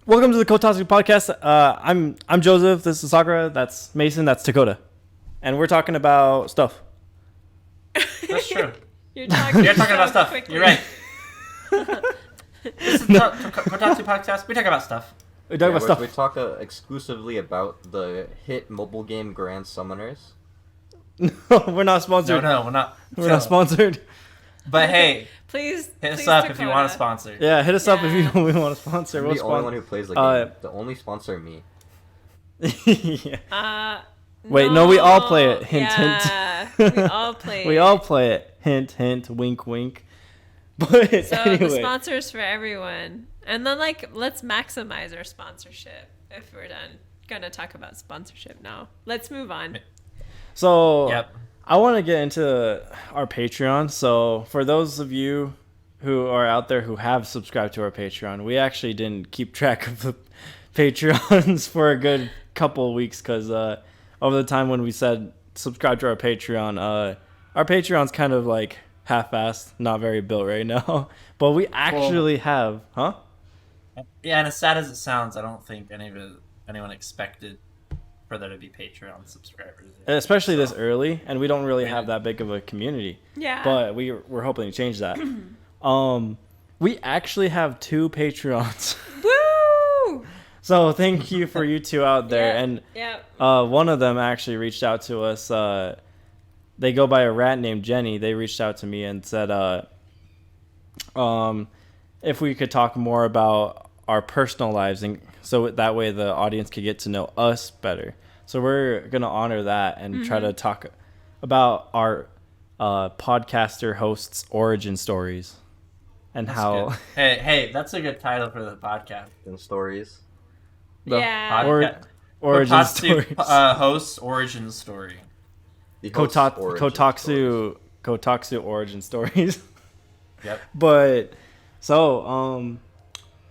Welcome to the KotalkTsu Podcast. I'm Joseph. This is Sakura. That's Mason. That's Dakota, and we're talking about stuff. That's true. You're talking about stuff. Quickly. You're right. This is the KotalkTsu Podcast. We talk about stuff. We talk about stuff. We talk exclusively about the hit mobile game Grand Summoners. No, we're not sponsored. No, we're not. We're not sponsored. But hey, Please hit us please, up Dakota. if you want to sponsor. Yeah, hit us up if you Yeah. know we want to sponsor. I'm We'll the only one who plays the game. The only sponsor me. Yeah. Wait, no, we all play it. Hint, hint. We all play We it. all play it. Hint, hint, wink, wink. But So anyway. the sponsors for everyone. And then let's maximize our sponsorship if we're gonna talk about sponsorship now. Let's move on. So Yep. I want to get into our Patreon. So for those of you who are out there who have subscribed to our Patreon, we actually didn't keep track of the Patreons for a good couple of weeks because over the time when we said subscribe to our Patreon's kind of like half-assed, not very built right now. But we actually have, huh? Yeah, and as sad as it sounds, I don't think anyone expected for there to be Patreon subscribers. Especially this early, and we don't really have that big of a community. Yeah. But we're hoping to change that. We actually have 2 Patreons. Woo! So thank you for you two out there. And one of them actually reached out to us. They go by a rat named Jenny. They reached out to me and said if we could talk more about our personal lives, and so that way the audience could get to know us better. So we're going to honor that and try to talk about our podcaster hosts' origin stories and That's how... good. Hey, that's a good title for the podcast. And stories. Yeah. Origin KotalkTsu, stories. hosts origin story. The host's origin stories. KotalkTsu origin stories. Yep. But so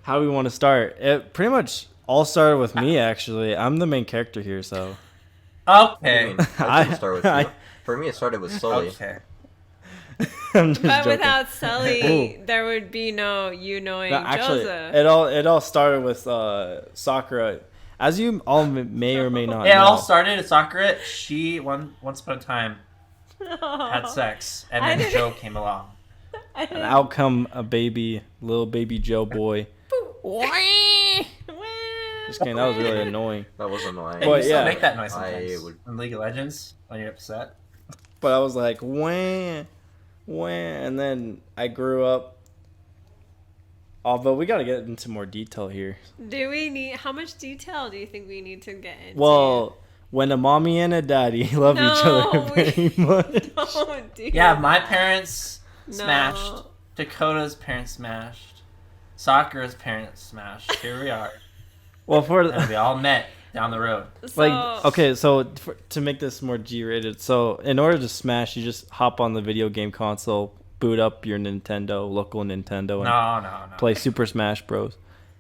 how do we want to start? It pretty much all started with me, actually. I'm the main character here, so Okay. I didn't start with you. For me, it started with Sully. Okay. I'm just But joking. without Sully, Ooh. there would be no you knowing No, actually, Joseph. it all started with Sakura. As you all may or may not It know. all started at Sakura. She once upon a time had sex, and I then didn't- Joe came along. And out come a little baby Joe boy. Just kidding, that was really annoying. That was annoying. Hey, But you still yeah. make that noise I sometimes would- in League of Legends when you're upset. But I was like, wah, and then I grew up. Although we got to get into more detail here. Do we need? How much detail do you think we need to get into? Well, when a mommy and a daddy love each other very much. Don't do Yeah, that. my parents smashed. No. Dakota's parents smashed. Sakura's parents smashed. Here we are. Well, And we all met down the road. like, okay, so to make this more G-rated, so in order to smash, you just hop on the video game console, boot up your local Nintendo, and No. play Super Smash Bros.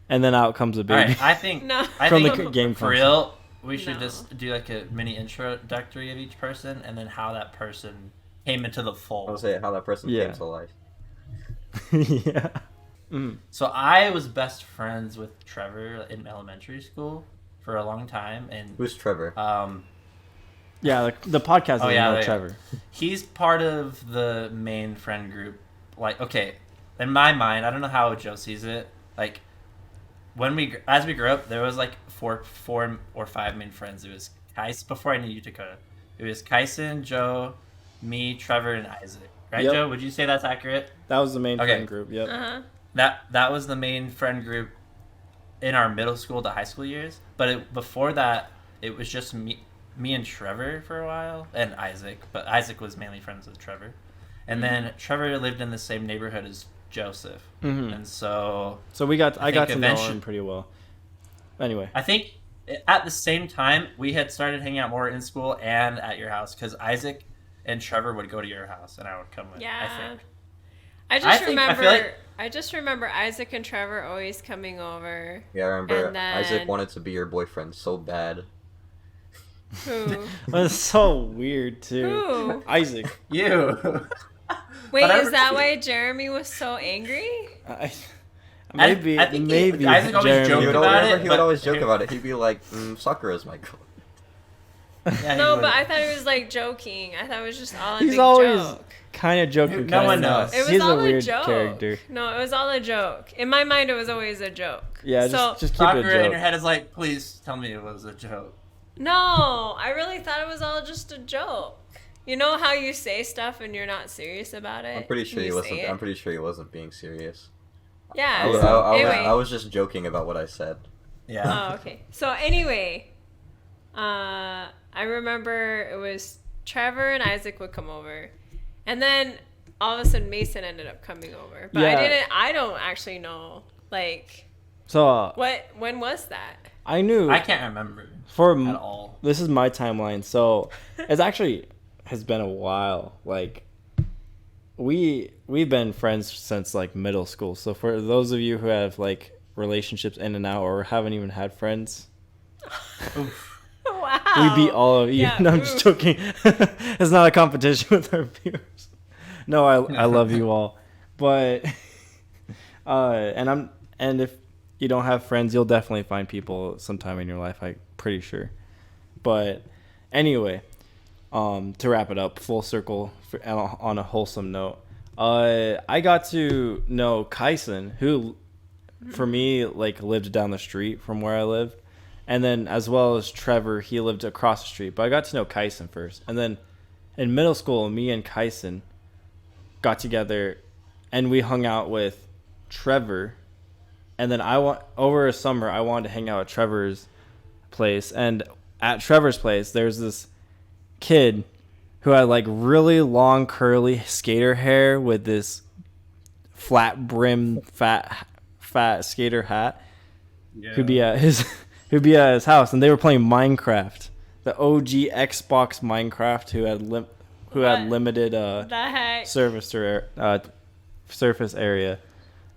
And then out comes a All baby. right, I think No. I From think the game for console. real, we should No. just do like a mini introductory of each person, and then how that person came into the I fold. was say how that person Yeah. came to life. Yeah. Mm. So I was best friends with Trevor in elementary school for a long time, and Who's Trevor? Yeah, the podcast doesn't know yeah. Trevor. He's part of the main friend group. Like, okay, in my mind, I don't know how Joe sees it. Like, as we grew up, there was like four or five main friends. It was Kais before I knew you, Dakota. It was Kyson, Joe, me, Trevor, and Isaac. Right, Yep. Joe? Would you say that's accurate? That was the main Okay. friend group, yep. Uh-huh. That was the main friend group in our middle school to high school years. But before that, it was just me and Trevor for a while, and Isaac. But Isaac was mainly friends with Trevor. And then Trevor lived in the same neighborhood as Joseph. Mhm. And so So I got think to know eventually- him pretty well. Anyway. I think at the same time, we had started hanging out more in school and at your house, because Isaac and Trevor would go to your house, and I would come with, Yeah. I think. I just I remember. feel like- I just remember Isaac and Trevor always coming over. Yeah, I remember And then- Isaac wanted to be your boyfriend so bad. Who? That's so weird, too. Who? Isaac. You. Wait, But I is that re- why Jeremy was so angry? Maybe, I think maybe Isaac always Jeremy. joked He would, about whenever it, he would but- always joke about it. He'd be like, Sakura's my girl. Yeah, he No, would. but I thought it was like joking. I thought it was just all a He's big always joke. kind of joking. No one kinda not. knows. It was He's all a weird joke. character. No, it was all a joke. In my mind, it was always a joke. Yeah, So just keep it a Sakura in joke. your head is like, please tell me it was a joke. no, I really thought it was all just a joke. You know how you say stuff and you're not serious about it? I'm pretty sure and he you wasn't. say it? I'm pretty sure he wasn't being serious. Yeah. I was, so I anyway. was just joking about what I said. Yeah. Oh, okay. So anyway, I remember it was Trevor and Isaac would come over, and then all of a sudden Mason ended up coming over. But Yeah. I don't actually know, like, So when was that? I knew I can't remember for at all. this is my timeline. So it's actually has been a while. Like we've been friends since like middle school. So for those of you who have like relationships in and out or haven't even had friends, Wow. we beat all of you. Yeah, No, I'm just oof. joking. It's not a competition with our viewers. No, I love you all, but and if you don't have friends, you'll definitely find people sometime in your life. I'm pretty sure. But anyway, to wrap it up, full circle on a wholesome note, I got to know Kyson, who for me like lived down the street from where I lived. And then as well as Trevor, he lived across the street. But I got to know Kyson first. And then in middle school, me and Kyson got together and we hung out with Trevor. And then over a summer, I wanted to hang out at Trevor's place. And at Trevor's place, there's this kid who had like really long curly skater hair with this flat brim fat skater hat. Yeah. Who'd be at his house, and they were playing Minecraft, the OG Xbox Minecraft, who had What? limited The heck? surface area.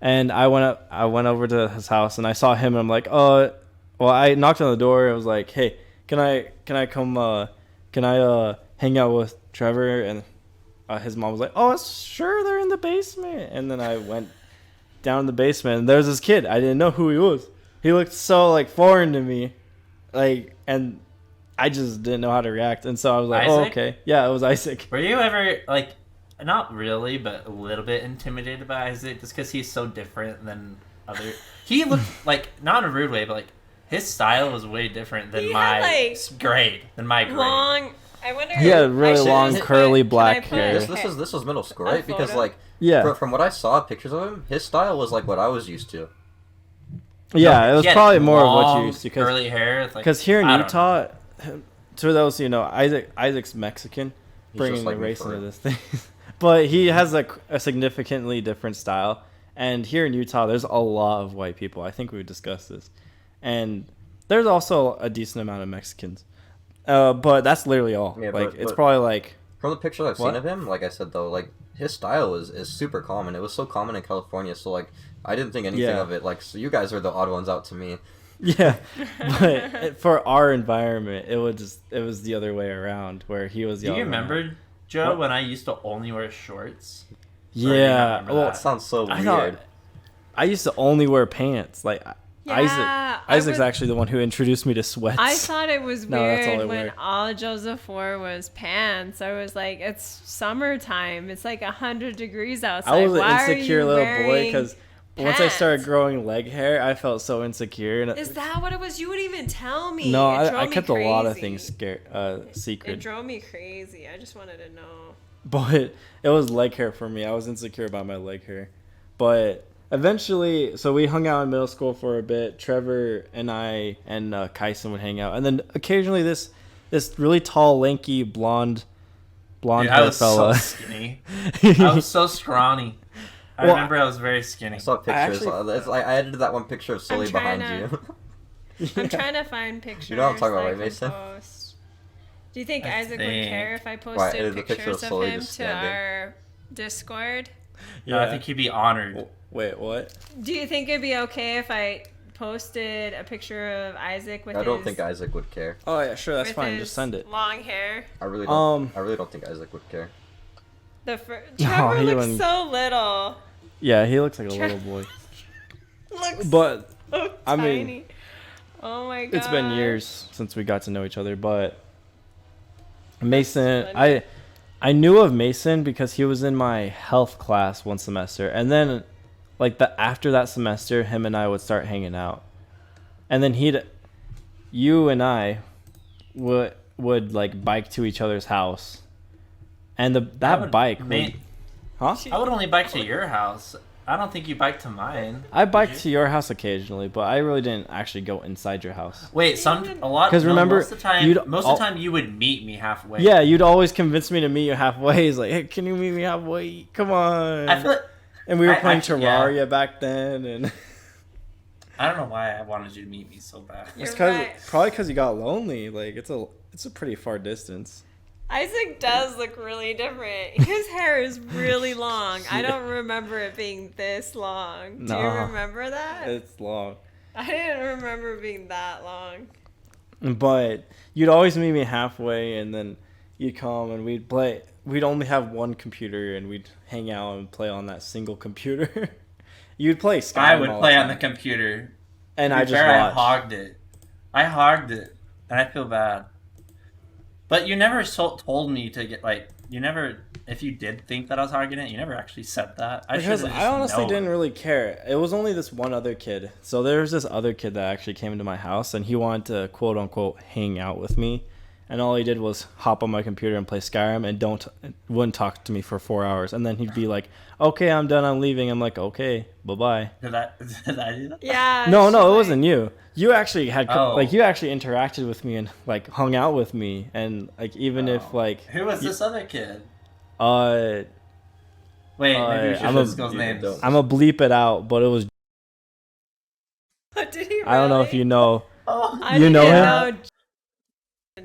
And I went over to his house, and I saw him, and I'm like, well, I knocked on the door. I was like, hey, can I come? Can I hang out with Trevor? And his mom was like, oh, sure, they're in the basement. And then I went down in the basement, and there's this kid. I didn't know who he was. He looked so like foreign to me, like, and I just didn't know how to react. And so I was like, oh, Isaac? okay, yeah, it was Isaac. Were you ever like, not really, but a little bit intimidated by Isaac just because he's so different than other? He looked like, not in a rude way, but like his style was way different than He my had, like, grade. Long. I wonder. He had really long, curly can I black put- hair. This was middle school, A right? Because photo? like Yeah, from what I saw pictures of him, his style was like what I was used to. yeah, it was He had probably more of what long, you used to, curly hair. Like, because here in I don't Utah, to those you know, Isaac's Mexican, He's bringing just like the me race for into real. this thing, but he has a significantly different style. And here in Utah, there's a lot of white people. I think we've discussed this, and there's also a decent amount of Mexicans. But that's literally all. Yeah, like but- it's but- probably like From the pictures I've What? seen of him, like I said though, like his style is super common. It was so common in California, so like I didn't think anything Yeah. of it. Like, so you guys are the odd ones out to me. yeah, but for our environment, it was the other way around where he was. The Do you other one. remember, Joe, What? when I used to only wear shorts? Or do you not Yeah, remember well, that? That sounds so I weird. thought I used to only wear pants. Like Yeah, Isaac's actually the one who introduced me to sweats. I thought it was No, that's all I weird when wear. all Joseph wore was pants. I was like, it's summertime. It's like 100 degrees outside. I was an Why are insecure you little boy wearing because once I started pants? growing leg hair, I felt so insecure. And Is that what it was? You would even tell me. no, It drove I me kept a lot of crazy. things It secret. drove me crazy. I just wanted to know. But it was leg hair for me. I was insecure about my leg hair. But eventually, so we hung out in middle school for a bit. Trevor and I and Kyson would hang out. And then occasionally this really tall, lanky, blonde Dude, I hair was fella. so skinny. I was so scrawny. I Well, remember I was very skinny. I saw pictures. actually- It's like I edited that one picture of Sully trying behind you. I'm trying to find pictures. You know what I'm talking about, that I right, can Mason? post. Do you think I Isaac would think- care if I Why, posted edited the picture pictures of of Sully him just to standing. our Discord? No, I think he'd be honored. Wait, what? Do you think it'd be okay if I posted a picture of Isaac with I don't his, think Isaac would care. Oh yeah, sure, that's with fine. his Just send it. long hair? I really Um, don't think Isaac would care. Trevor he looks wouldn't- so little. Yeah, he looks like a Tre- little boy. Looks But so I mean, tiny. Oh my god. it's been years since we got to know each other. But Mason, funny. I knew of Mason because he was in my health class one semester, and then like after that semester, him and I would start hanging out, and then you and I would like bike to each other's house, and that bike would, huh? I would only bike to your house. I don't think you bike to mine. I biked to your house occasionally, but I really didn't actually go inside your house. Wait, a lot. 'Cause remember, most of the time you would meet me halfway. Yeah, you'd always convince me to meet you halfway. He's like, hey, can you meet me halfway? Come on. I feel like, and we were playing Terraria back then, and I don't know why I wanted you to meet me so bad. it's You're probably because you got lonely. Like it's a pretty far distance. Isaac does look really different. His hair is really long. I don't remember it being this long. Do you remember that? It's long. I didn't remember it being that long. But you'd always meet me halfway, and then you'd come and we'd play. We'd only have one computer, and we'd hang out and play on that single computer. You'd play Skyrim. I would play on the computer. And I just watched. I hogged it. And I feel bad. But you never told me to get, like, if you did think that I was hogging it, you never actually said that. Because I honestly didn't really care. It was only this one other kid. So there was this other kid that actually came into my house, and he wanted to, quote unquote, hang out with me. And all he did was hop on my computer and play Skyrim and wouldn't talk to me for 4 hours. And then he'd be like, okay, I'm done, I'm leaving. I'm like, okay, bye-bye. Did I do that? Yeah. No, it wasn't you. You actually you actually interacted with me and like hung out with me, and like even if like who was this other kid? Wait, maybe we should I'm those names. I'm gonna bleep it out, but it was. Did he really? I don't know if you know. I you know didn't him.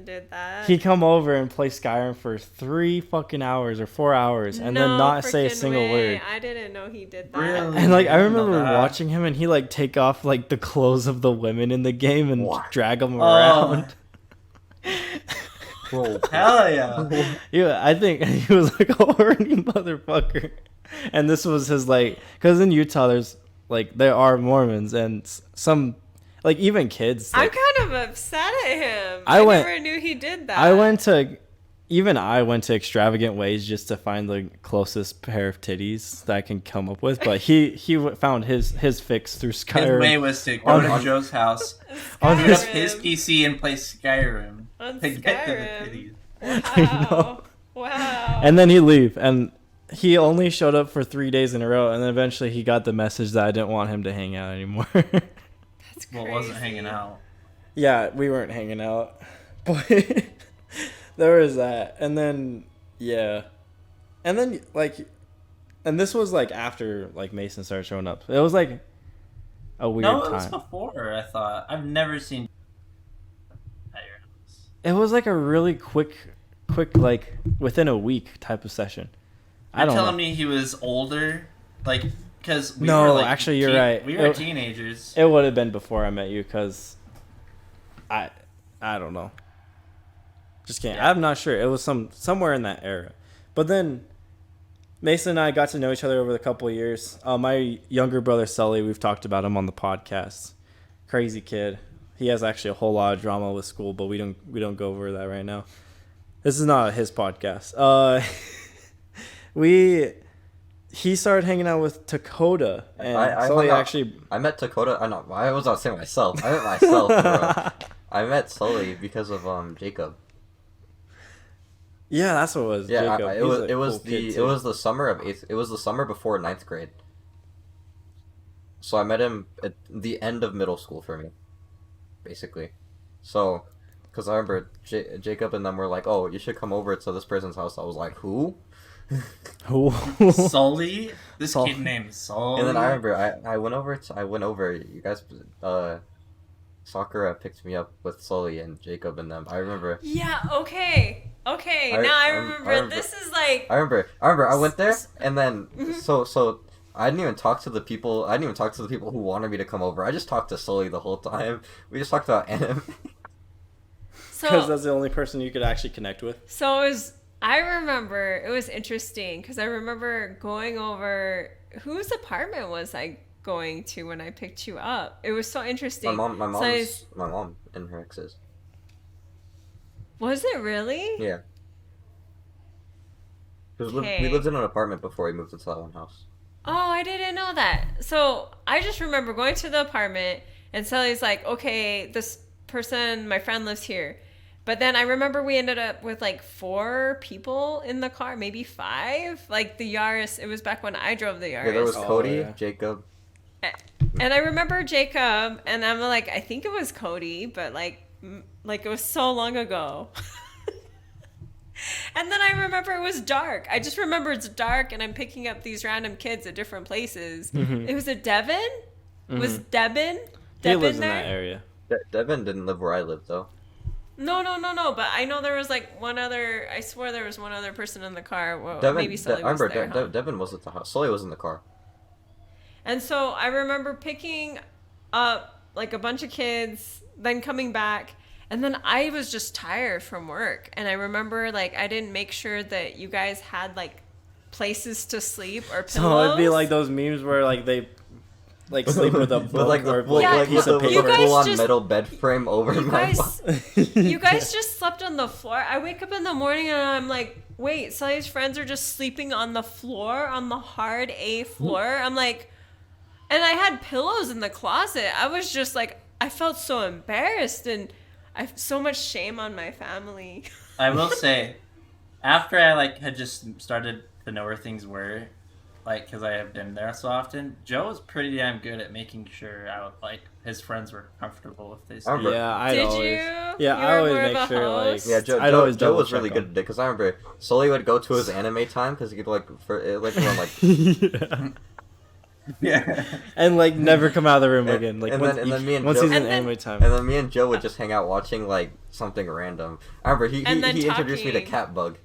Did that. He come over and play Skyrim for 3 fucking hours or 4 hours, and then not say a single word. I didn't know he did that. Really? And like I remember watching him, and he like take off like the clothes of the women in the game and drag them around. Bro, hell yeah! Yeah, I think he was like a horny motherfucker, and this was his like, because in Utah there are Mormons and some. Like, even kids. Like, I'm kind of upset at him. I never knew he did that. I went to extravagant ways just to find the closest pair of titties that I can come up with. But he found his fix through Skyrim. His way was to go to Joe's house, put up his PC, and play Skyrim. On to get to the Skyrim. titties. Wow. Wow. And then he'd leave. And he only showed up for 3 days in a row. And then eventually he got the message that I didn't want him to hang out anymore. That's Well, wasn't hanging out. Yeah, we weren't hanging out. But there was that. And then, yeah. And then, like, and this was, like, after, like, Mason started showing up. It was, like, a weird time. No, it was before, I thought. I've never seen at your house. It was, like, a really quick, like, within a week type of session. You're telling me he was older? Like, because we no, were, like, actually, you're right. We were teenagers. It would have been before I met you, because I don't know. Just can't. I'm not sure. It was somewhere in that era. But then Mason and I got to know each other over the couple of years. My younger brother Sully, we've talked about him on the podcast. Crazy kid. He has actually a whole lot of drama with school, but we don't go over that right now. This is not his podcast. He started hanging out with Dakota, and Sully actually. I met Dakota. I was not saying myself. I met myself, bro. I met Sully because of Jacob. Yeah, that's what it was. Yeah, Jacob. it was the summer of 8th. It was the summer before 9th grade. So I met him at the end of middle school for me, basically. So, because I remember Jacob and them were like, "Oh, you should come over to this person's house." I was like, "Who?" Who? Sully? This kid named Sully. And then I remember I went over. You guys, Sakura picked me up with Sully and Jacob and them. I remember. Yeah. Okay. Now I remember. This is like. I remember. I went there, and then so I didn't even talk to the people. I didn't even talk to the people who wanted me to come over. I just talked to Sully the whole time. We just talked about anime. Because that's the only person you could actually connect with. So I remember it was interesting because I remember going over whose apartment was I going to when I picked you up. It was so interesting. My So mom and her exes. was it really? Yeah. 'Cause we Okay. lived in an apartment before we moved into that one house. Oh, I didn't know that. So I just remember going to the apartment and Sally's like, okay, this person, my friend lives here. But then I remember we ended up with like 4 people in the car, maybe 5. Like the Yaris, it was back when I drove the Yaris. Yeah, there was Oh, Cody, yeah. Jacob. And I remember Jacob, and I'm like, I think it was Cody, but like it was so long ago. And then I remember it was dark. I just remember it's dark, and I'm picking up these random kids at different places. Mhm. It was a Devin? Was Mhm. Devin? He Devin lives in there? that area. Devin didn't live where I lived though. No. But I know there was like one other. I swear there was one other person in the car. Well, Devin, maybe Sully I was remember there. Huh? Devin was at the house. Sully was in the car. And so I remember picking up like a bunch of kids, then coming back, and then I was just tired from work. And I remember like I didn't make sure that you guys had like places to sleep or pillows. So it'd be like those memes where like they like sleep with a book But like the or full, Yeah, like piece with of the you guys paper. full on just- metal bed frame over You my guys, body. you guys just slept on the floor. I wake up in the morning and I'm like, wait, Sully's friends are just sleeping on the floor, on the hard A floor. I'm like, and I had pillows in the closet. I was just like, I felt so embarrassed and I have so much shame on my family. I will say, after I like had just started to know where things were, like because I have been there so often, Joe was pretty damn good at making sure like his friends were comfortable if they stayed. remember- Yeah, I'd Did always. you? Yeah, You I were always more of make a sure like. host? Yeah, Joe, I'd always Joe was double really check good at it because I remember Sully would go to his anime time because he'd like around like Yeah. Yeah. And like never come out of the room And- again. Like and once, then- and then me and once Joe- he's in And then- anime time. and then me and Joe would just hang out watching like something random. I remember he And then introduced me to talking. Catbug.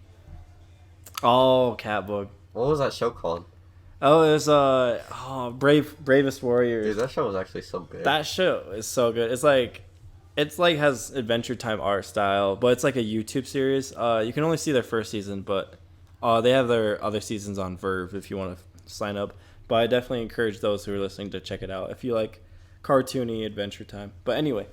Oh, Catbook. What was that show called? Oh, it was Bravest Warriors. Dude, that show was actually so good. That show is so good. It's like has Adventure Time art style, but it's like a YouTube series. You can only see their first season, but they have their other seasons on Verve if you want to sign up. But I definitely encourage those who are listening to check it out if you like cartoony Adventure Time. But anyway,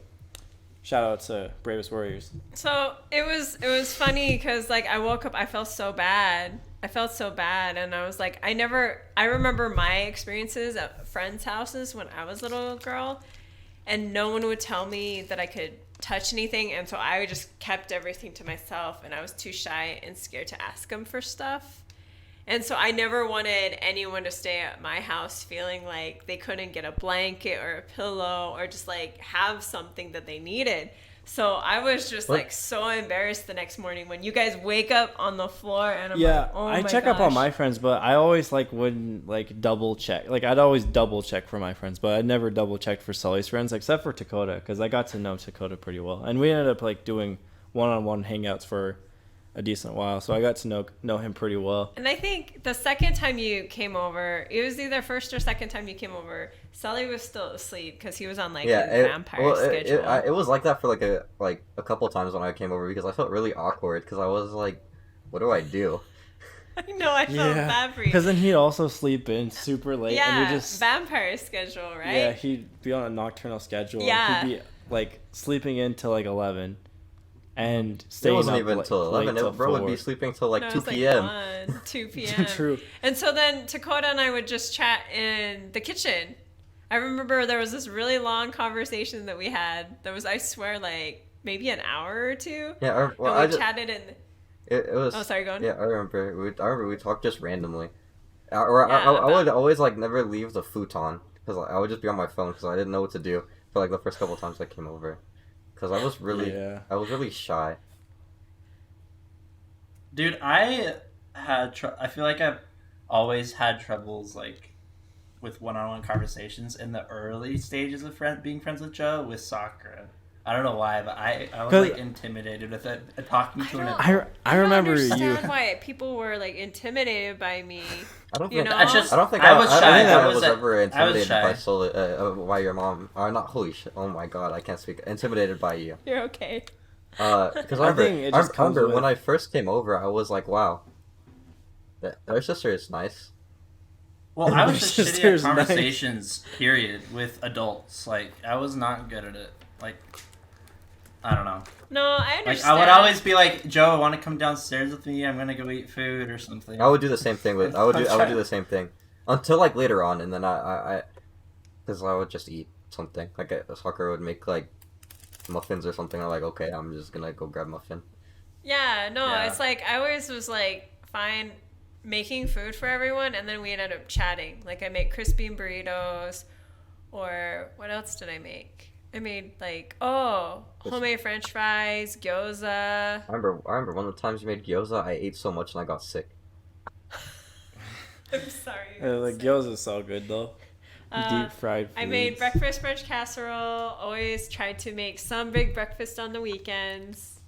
shout out to Bravest Warriors. So it was funny because like I woke up, I felt so bad, and I was like, I remember my experiences at friends' houses when I was a little girl, and no one would tell me that I could touch anything, and so I just kept everything to myself, and I was too shy and scared to ask them for stuff. And so I never wanted anyone to stay at my house feeling like they couldn't get a blanket or a pillow or just like have something that they needed. So I was just like so embarrassed the next morning when you guys wake up on the floor and I'm Yeah, like, oh I my check up on gosh. my friends, but I always like wouldn't like double check. Like I'd always double check for my friends, but I never double checked for Sully's friends except for Dakota because I got to know Dakota pretty well, and we ended up like doing one-on-one hangouts for a decent while, so I got to know him pretty well. And I think the second time you came over, it was either first or second time you came over, Sully was still asleep because he was on like a vampire schedule. It was like that for like a couple of times when I came over because I felt really awkward because I was like, what do I do? I know, I felt bad for you. Because then he'd also sleep in super late, Yeah, and you just vampire schedule, right? yeah, he'd be on a nocturnal schedule. Yeah. He'd be like sleeping in till like 11, and It staying wasn't up even like, till late 11. till Bro would 4. be sleeping till like No, it 2 was, p.m. 1, 2 p.m. True. And so then Dakota and I would just chat in the kitchen. I remember there was this really long conversation that we had. That was, I swear, like maybe an hour or two. Yeah, well, And we chatted in. it was. Oh, sorry, go on. Yeah, I remember we talked just randomly. I Yeah, would always like never leave the futon because I would just be on my phone because I didn't know what to do for like the first couple of times I came over because I was really shy. Dude, I feel like I've always had troubles like with one-on-one conversations in the early stages of being friends with Joe with Sakura. I don't know why, but I was 'Cause- like intimidated with it talking to an I remember don't you. understand why people were like intimidated by me. I don't You think know? I just- I don't think I I was I shy. don't think I I was was a- ever I was intimidated by shy. by your mom. Not holy shit. Oh my god, I can't speak. Intimidated by you. You're okay. Because I think it just I comes remember with- when I first came over, I was like, wow, their sister is nice. Well, I was just shitty at Sister's nice. conversations, period, with adults. Like, I was not good at it. Like, I don't know. No, I Like, understand. I would always be like, Joe, want to come downstairs with me? I'm gonna go eat food or something. I would do the same thing I would do the same thing until like later on, and then because I would just eat something. Like a soccer would make like muffins or something. I'm like, okay, I'm just gonna go grab muffin. Yeah, no, Yeah. it's like I always was like fine making food for everyone, and then we ended up chatting. Like I made crispy burritos, or what else did I make? I made like homemade French fries, gyoza. I remember one of the times you made gyoza. I ate so much and I got sick. I'm sorry. The gyoza is so good though. Deep fried. I made breakfast French casserole. Always tried to make some big breakfast on the weekends.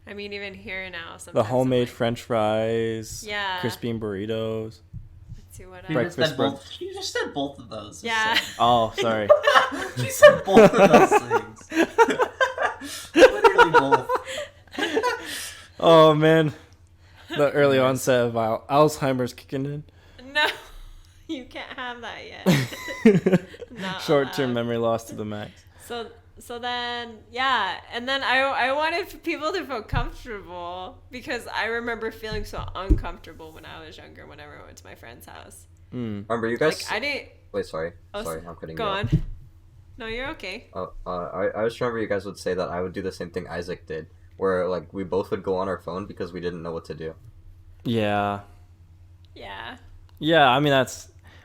I mean, even here now, sometimes The I'm homemade like, French fries. Yeah. Crispy burritos. Let's see what You else. Breakfast you just said both of those. Yeah. Oh, sorry. She said both of those things. Literally both. Oh man, the early onset of Alzheimer's kicking in. No, you can't have that yet. Not Short-term allowed. memory loss to the max. So then, yeah, and then I wanted people to feel comfortable because I remember feeling so uncomfortable when I was younger whenever I went to my friend's house. Remember you guys? Like I didn't. Wait, sorry, Oh, sorry, I'm cutting Go you on. off. No, you're okay. I just remember you guys would say that I would do the same thing Isaac did, where like we both would go on our phone because we didn't know what to do. Yeah. Yeah. Yeah, I mean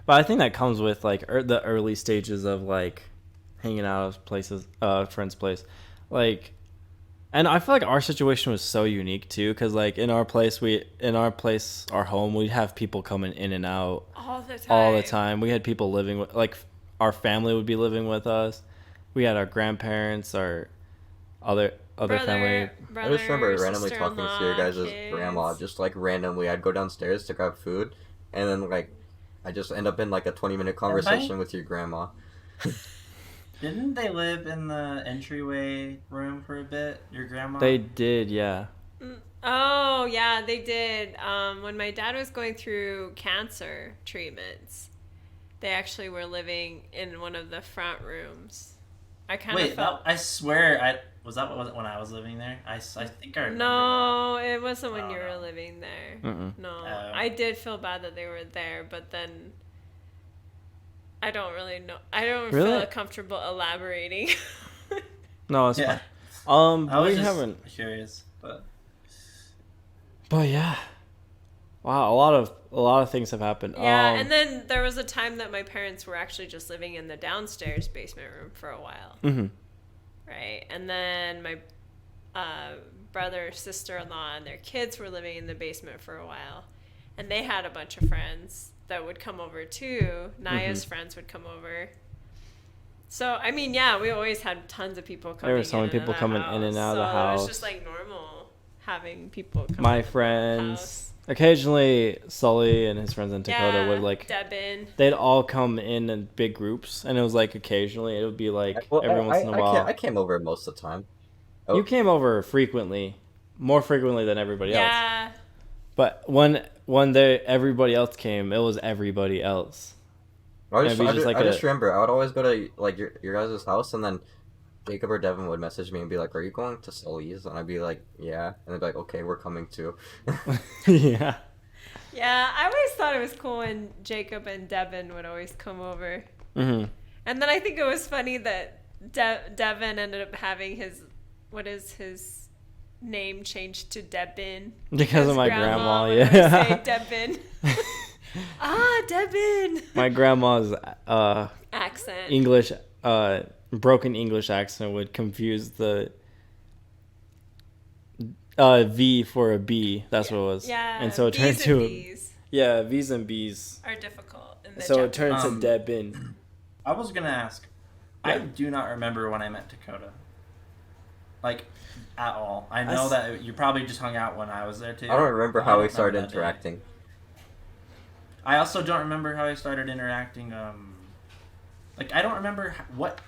but I think that comes with like the early stages of like hanging out at places, friend's place, like, and I feel like our situation was so unique too, because like in our place, our home, we'd have people coming in and out All the time. We had people living with, like, our family would be living with us. We had our grandparents, our other family. I just remember randomly talking to your guys' kids. grandma, just like randomly. I'd go downstairs to grab food, and then like I just end up in like a 20-minute conversation with your grandma. Didn't they live in the entryway room for a bit? Your grandma? They did, yeah. Oh, yeah, they did. When my dad was going through cancer treatments, they actually were living in one of the front rooms. I kind of felt... I swear, was that when I was living there? I think I remember. No, it wasn't when Oh, you were no. living there. Mm-mm. No, Oh. I did feel bad that they were there, but then I don't really know. I don't Really? feel comfortable elaborating. No, it's Yeah. fine. I was We just haven't. curious, but But yeah. Wow, a lot of things have happened. Yeah, and then there was a time that my parents were actually just living in the downstairs basement room for a while, Mm-hmm. right? And then my brother, sister-in-law, and their kids were living in the basement for a while, and they had a bunch of friends that would come over too. Naya's friends would come over. So I mean, yeah, we always had tons of people coming. There were so many people coming in and out of the So it was house. just like normal having people come My into the friends, house. occasionally Sully and his friends in Dakota Yeah, would like, Debin. they'd all come in big groups, and it was like occasionally it would be like every once in a while. I came over most of the time. Oh. You came over frequently, more frequently than everybody else. Yeah. But when everybody else came, it was everybody else. I just Maybe remember I would always go to like your guys' house, and then Jacob or Devin would message me and be like, "Are you going to Sully's?" And I'd be like, "Yeah," and they'd be like, "Okay, we're coming too." Yeah. Yeah, I always thought it was cool when Jacob and Devin would always come over. Mm-hmm. And then I think it was funny that Devin ended up having his name changed to Debin. Because of His my grandma, would yeah. always say Debin. Debin. My grandma's Accent. English, broken English accent would confuse the V for a B. That's what it was. Yeah. And so it turned B's to and B's yeah, V's and B's. are difficult in the So it Japanese. turned to Debin. I was gonna ask. I do not remember when I met Dakota. Like, at all. I know that you probably just hung out when I was there too. I don't remember I how don't we started remember that day. interacting. I also don't remember how I started interacting. Like, I don't remember what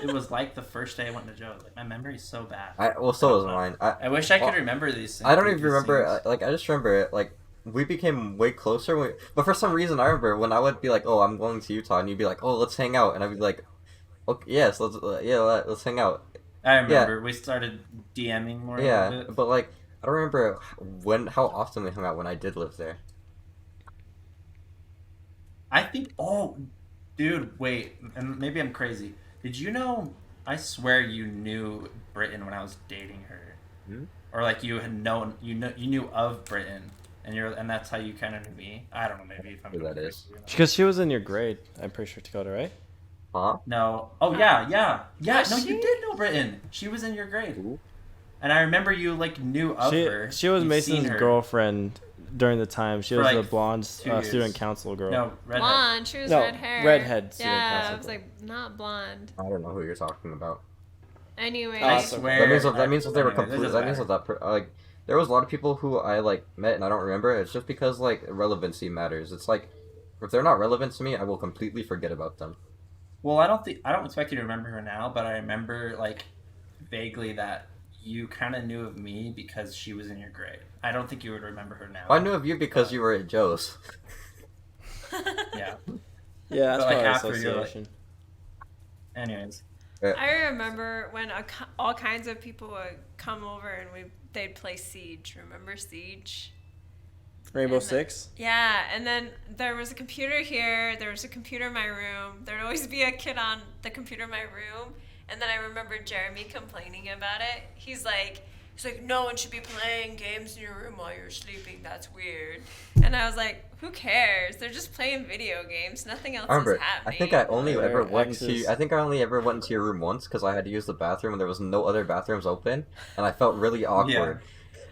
it was like the first day I went to Joe's. Like, my memory's so bad. So was mine. I wish I could remember these things. I don't even remember. Like, I just remember it. Like, we became way closer. But for some reason, I remember when I would be like, "Oh, I'm going to Utah," and you'd be like, "Oh, let's hang out," and I'd be like, "Okay, yes, let's hang out." I remember we started DMing more. Yeah, but like I don't remember how often we hung out when I did live there. I think. Oh, dude, wait, and maybe I'm crazy. Did you know? I swear you knew Britain when I was dating her, or like you had known you knew of Britain, and that's how you kind of knew me. I don't know, maybe if I'm. Who that is? Because she was in your grade, I'm pretty sure, Dakota, right? Huh? No. Oh yeah. Was No, she? you did know Britain. She was in your grade, Ooh. and I remember you like knew of her. She was You've seen Mason's her. girlfriend during the time. She For, was like, the blonde 2 years. student council girl. No, redhead. Blonde. She was No, red hair. redhead student Yeah, council. I was like, not blonde. I don't know who you're talking about. Anyway. I Awesome. swear. That means that they were Anyways, it complete. doesn't That means matter. that like there was a lot of people who I like met and I don't remember. It's just because like relevancy matters. It's like if they're not relevant to me, I will completely forget about them. Well, I don't expect you to remember her now, but I remember like vaguely that you kind of knew of me because she was in your grade. I don't think you would remember her now. I knew of you because you were at Joe's. Yeah. Yeah, that's But, like, probably after you're, like- association. Anyways, I remember when all kinds of people would come over and they'd play Siege. Remember Siege? Rainbow And the- Six? Yeah, and then there was a computer here. There was a computer in my room. There'd always be a kid on the computer in my room. And then I remember Jeremy complaining about it. He's like, no one should be playing games in your room while you're sleeping. That's weird. And I was like, who cares? They're just playing video games. Nothing else I remember. is happening. I think I only Their ever went exes. into. I think I only ever went into your room once because I had to use the bathroom and there was no other bathrooms open, and I felt really awkward.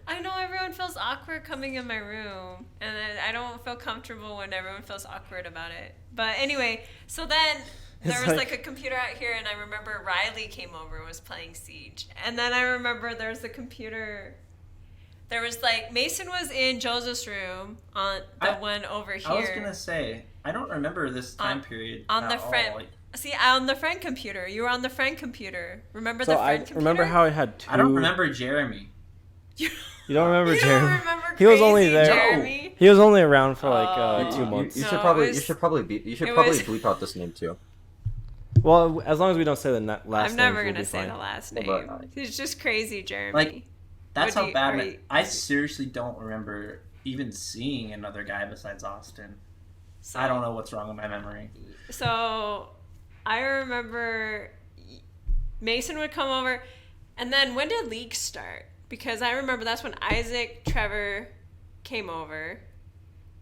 I know everyone feels awkward coming in my room, and I don't feel comfortable when everyone feels awkward about it. But anyway, so then there It's was like- like a computer out here, and I remember Riley came over and was playing Siege. And then I remember there was a computer. There was like Mason was in Joseph's room on the one over here. I was gonna say I don't remember this time period on at the all. friend. Like, See, on the friend computer. You were on the friend computer. Remember So the I friend computer? remember how I had two. I don't remember Jeremy. You don't remember You Jeremy? don't remember He was only crazy there. Jeremy? He was only around for like Oh. 2 months. You No, should it probably. was- You should probably it was- bleep out this name too. Well, as long as we don't say the last I'm name, never we'll gonna be say fine. the last Well, name. but- He's just crazy, Jeremy. Like, that's Would how you- bad. are you- I seriously don't remember even seeing another guy besides Austin. So, I don't know what's wrong with my memory. So I remember Mason would come over, and then when did League start? Because I remember that's when Isaac, Trevor came over.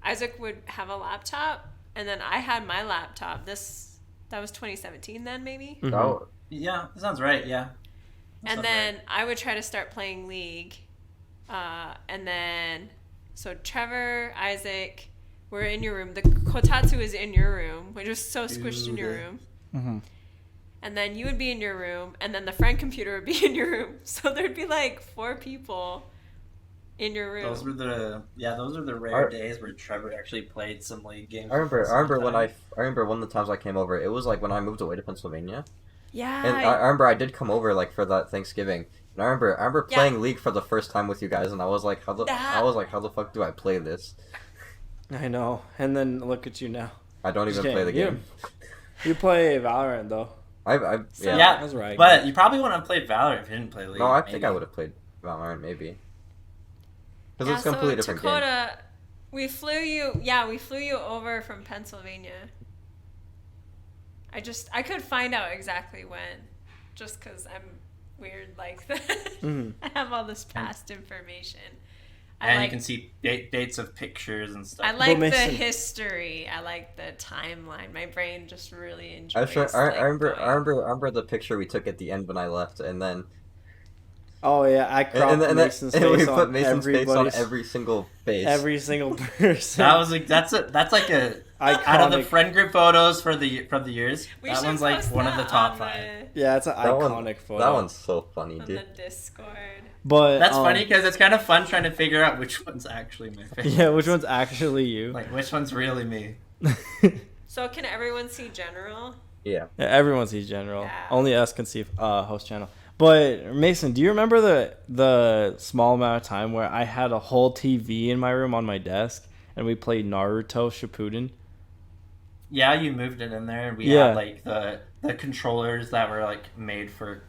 Isaac would have a laptop, and then I had my laptop. That was 2017 then, maybe? Mhm. Oh, Yeah, that sounds right. Yeah. That And sounds then right. I would try to start playing League. And then, so Trevor, Isaac were in your room. The Kotatsu is in your room, which was so squished in your Dude. room. Mhm. And then you would be in your room, and then the friend computer would be in your room. So there'd be like 4 people in your room. Those were the rare Our- days where Trevor actually played some league games. I remember. with us I remember all the when I time. remember one of the times I came over. It was like when I moved away to Pennsylvania, Yeah. and I remember I did come over like for that Thanksgiving. And I remember Yeah. playing League for the first time with you guys, and I was like, how the fuck do I play this? I know. And then look at you now. I don't Just even play the kidding. game. You play Valorant though. So- yeah. Yeah, That's right. but you probably wouldn't have played Valorant if you didn't play League. No, I think maybe. I would have played Valorant maybe. Because Yeah, it's a completely different game. Dakota, we flew you over from Pennsylvania. I could find out exactly when, just because I'm weird like that. Mhm. I have all this past information. And you can see dates of pictures and stuff. I like the Mason- history. I like the timeline. My brain just really I, enjoys. sure, I, like, remember, going- I remember the picture we took at the end when I left, and then Oh yeah, I cropped Mason's and we face put on Mason's face on everybody's- every single face. every single person. That was like that's like a out of the Iconic. friend group photos from the years. We That should one's like post one of the that top on 5. Yeah, it's an That one- iconic photo. That one's so funny, on dude. the Discord. But That's funny because it's kind of fun trying to figure out which one's actually my favorite. Yeah, which one's actually you? Like which one's really me. So can everyone see general? Yeah. Yeah, everyone sees general. Yeah. Only us can see host channel. But Mason, do you remember the small amount of time where I had a whole TV in my room on my desk and we played Naruto Shippuden? Yeah, you moved it in there, and we Yeah. had like the controllers that were like made for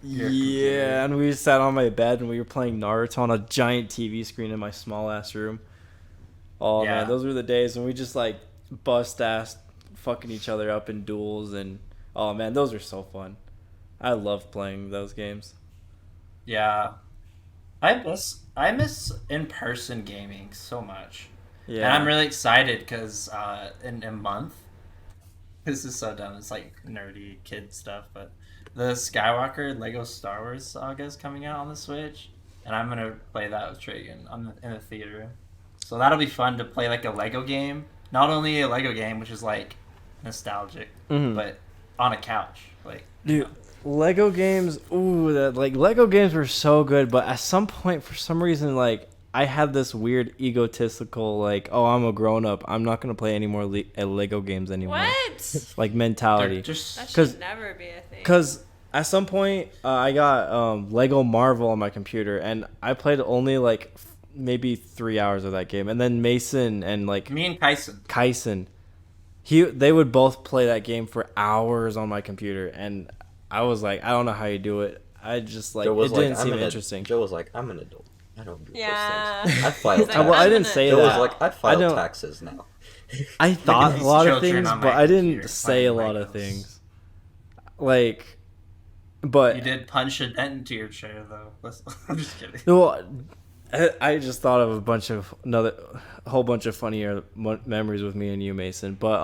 your computer. Yeah, and we sat on my bed and we were playing Naruto on a giant TV screen in my small ass room. Oh Yeah. man, those were the days when we just like bust ass fucking each other up in duels, and oh man, those are so fun. I love playing those games. Yeah. I miss in-person gaming so much. Yeah. And I'm really excited because in a month, this is so dumb. It's like nerdy kid stuff, but the Skywalker Lego Star Wars saga is coming out on the Switch, and I'm gonna play that with Tragan in the theater. So that'll be fun to play like a Lego game. Not only a Lego game, which is like nostalgic, Mhm. but on a couch. Like, Dude, Lego games, Lego games were so good, but at some point, for some reason, like, I had this weird egotistical, like, oh, I'm a grown up, I'm not gonna play any more Lego games anymore. What? Like they're mentality. just That 'Cause- should never be a thing. Because at some point, I got Lego Marvel on my computer, and I played only like maybe 3 hours of that game. And then Mason and like me and Kyson. they would both play that game for hours on my computer, and I was like, I don't know how you do it. I just like Joe was it didn't like, seem I'm interesting. Joe was like, I'm an adult. I don't do Yeah. those things. I file He's like, taxes. Well, I I'm didn't gonna- say Joe that. was like, I file don't- taxes now. I thought a these lot of children things, on but my I didn't computer say a playing lot of Legos. things. Like, but You did punch a dent into your chair, though. I'm just kidding. well, I just thought of a whole bunch of funnier memories with me and you, Mason. But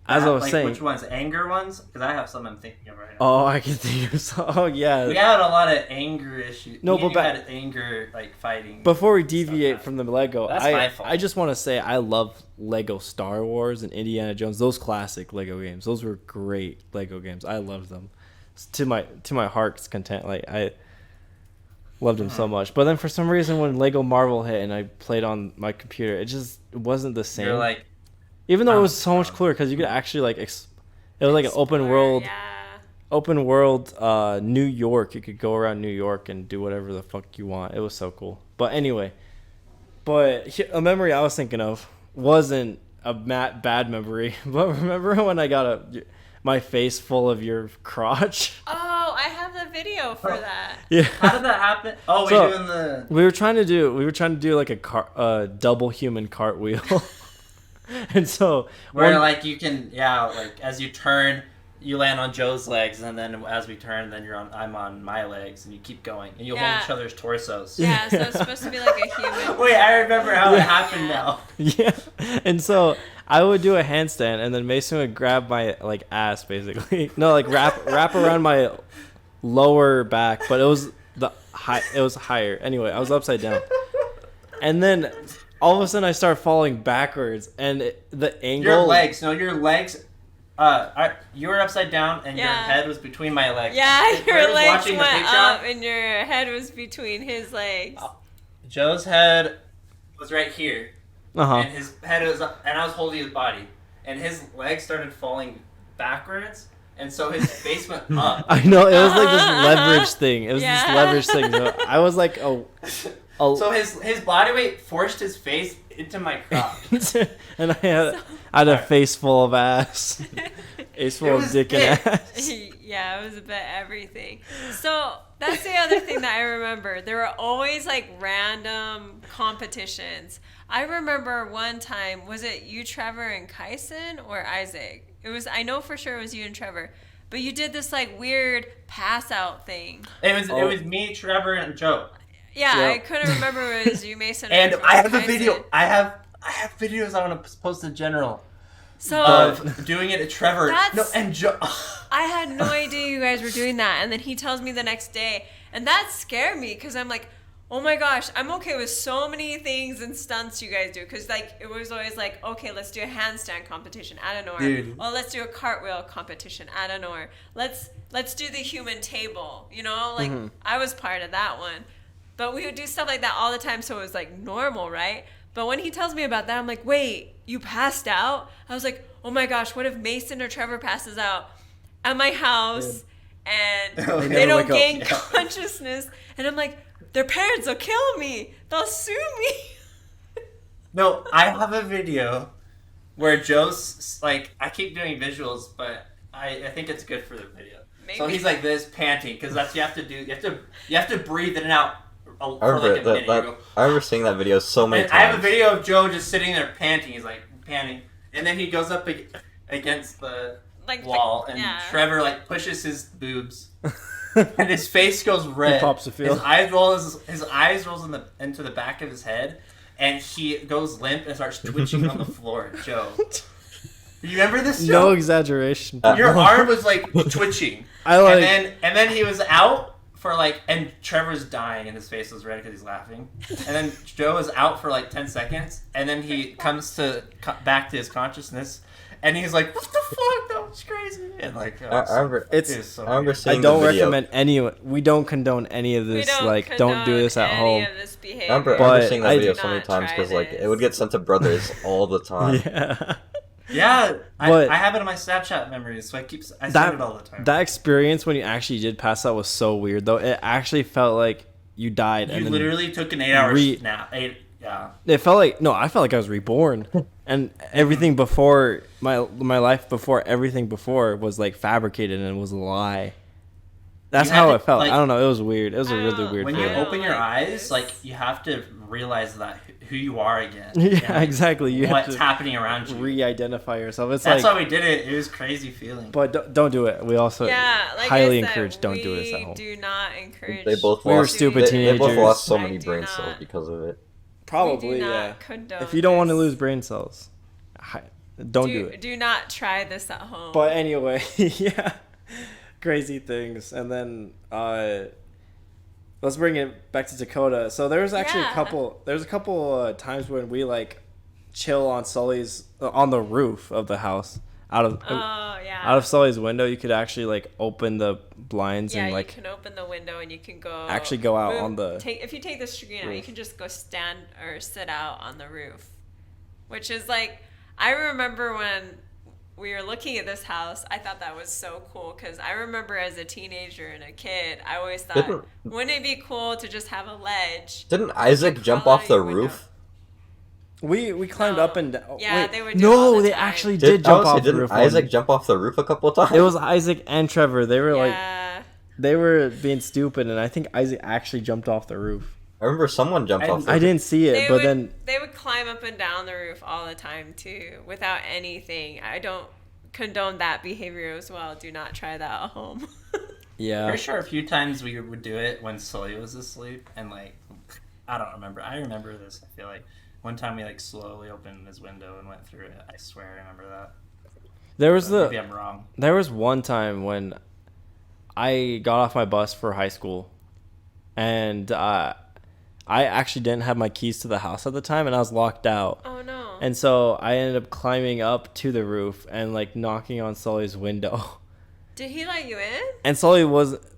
as I was Like, saying, which ones? Anger ones? Because I have some I'm thinking of right now. oh, I can think of some. Oh yeah. We had a lot of anger issues. No, Me but and you back- had anger, like, fighting. Before we deviate Stuff from the Lego, That's my fault. I just want to say I love Lego Star Wars and Indiana Jones. Those classic Lego games. Those were great Lego games. I loved them to my heart's content. Like I loved them so much. But then for some reason, when Lego Marvel hit and I played on my computer, it wasn't the same. You're like, Even though it I'm was so much done. cooler because you could actually like it was like an open Explore, world New York. You could go around New York and do whatever the fuck you want. It was so cool. But anyway, a memory I was thinking of wasn't a bad memory. But remember when I got my face full of your crotch? Oh, I have the video for that. Yeah. how did that happen? Oh, So- we're doing the... We were trying to do like a double human cartwheel. And so Where, like, you can, like, as you turn, you land on Joe's legs, and then as we turn, then I'm on my legs, and you keep going, and you Yeah. hold each other's torsos. Yeah, so it's supposed to be like a human. Wait, I remember how it happened now. yeah, and so I would do a handstand, and then Mason would grab my like ass, basically. No, like wrap around my lower back, but it was it was higher. Anyway, I was upside down, and then all of a sudden I start falling backwards, and the angle. Your legs. You were upside down, and your Yeah. head was between my legs. Yeah, If your whoever's legs watching went the Patreon, up and your head was between his legs. Joe's head was right here, Uh-huh. and his head was up, and I was holding his body, and his legs started falling backwards, and so his face went up. I know, it was like this leverage thing. It was this Yeah. leverage thing. So I was like, So his body weight forced his face into my crotch. and I had a face full of ass. Face full It of was dick and big. ass. Yeah, it was a bit everything. So that's the other thing that I remember. There were always like random competitions. I remember one time, was it you, Trevor, and Kyson, or Isaac? I know for sure it was you and Trevor. But you did this like weird pass out thing. It was me, Trevor, and Joe. Yeah, Yep. I couldn't remember if it was you, Mason, or And I have a Kyson. video. I have videos I want to post to General So of doing it at Trevor. That's- And Joe. I had no idea you guys were doing that. And then he tells me the next day. And that scared me because I'm like, oh my gosh, I'm okay with so many things and stunts you guys do. Because like it was always like, okay, let's do a handstand competition out of nowhere. Dude. Oh, let's do a cartwheel competition out of nowhere. Let's do the human table. You know, like I was part of that one. But we would do stuff like that all the time, so it was like normal, right? But when he tells me about that, I'm like, wait, you passed out? I was like, oh my gosh, what if Mason or Trevor passes out at my house and they don't gain consciousness? And I'm like, their parents will kill me. They'll sue me. No, I have a video where Joe's like, I keep doing visuals, but I think it's good for the video. Maybe. So he's like this panting because that's what you have to do. You have to breathe in and out for like a minute. I remember seeing that video so many times. I have a video of Joe just sitting there panting. He's like panting, and then he goes up against the wall, and Trevor like pushes his boobs, and his face goes red. He pops a feel. His eyes rolls into the back of his head, and he goes limp and starts twitching on the floor. Joe, you remember this? Joe? No exaggeration. Your arm was like twitching. And then he was out for like, and Trevor's dying, and his face was red because he's laughing. And then Joe was out for like 10 seconds, and then he comes back to his consciousness. And he's like, "What the fuck? That was crazy!" And like, I remember seeing. I don't recommend any. We don't condone any of this. Like, don't do this at home. I remember seeing that video so many times because like it would get sent to brothers all the time. Yeah, I have it in my Snapchat memories, so I send it all the time. That experience when you actually did pass out was so weird, though. It actually felt like you died. You literally took an 8-hour nap. Yeah. It felt like I felt like I was reborn, and everything before my life before everything before was like fabricated and was a lie. That's how it felt. Like, I don't know. It was weird. It was a really weird. When you open your eyes, like you have to realize that who you are again. Yeah, exactly. You what's have to happening around you. Re-identify yourself. That's why we did it. It was crazy feeling. But don't do it. We also highly encourage don't do this at home. We do not encourage. They both were stupid teenagers. They both lost so many brain cells because of it. Probably, if you don't want to lose brain cells, don't do it. Do not try this at home. But anyway, crazy things. And then let's bring it back to Dakota. So there was actually a couple times when we like chill on Sully's on the roof of the house. Out of Sully's window, you could actually like open the blinds and like you can open the window and you can go out on the if you take the screen out, you can just go stand or sit out on the roof, which is like, I remember when we were looking at this house, I thought that was so cool because I remember as a teenager and a kid, I always thought, wouldn't it be cool to just have a ledge? Didn't Isaac jump off the roof? We climbed up and down. Yeah, they would do it all the they time. Actually did jump off the roof. Didn't Isaac jump off the roof a couple of times? It was Isaac and Trevor. They were they were being stupid, and I think Isaac actually jumped off the roof. I remember someone jumped off the roof. I didn't see it, then they would climb up and down the roof all the time too, without anything. I don't condone that behavior as well. Do not try that at home. Yeah. For sure, a few times we would do it when Sully was asleep, and like, I don't remember. I remember this. I feel like one time we like slowly opened his window and went through it. I swear I remember that. Maybe I'm wrong. There was one time when I got off my bus for high school, and I actually didn't have my keys to the house at the time, and I was locked out. Oh no. And so I ended up climbing up to the roof and like knocking on Sully's window. Did he let you in? And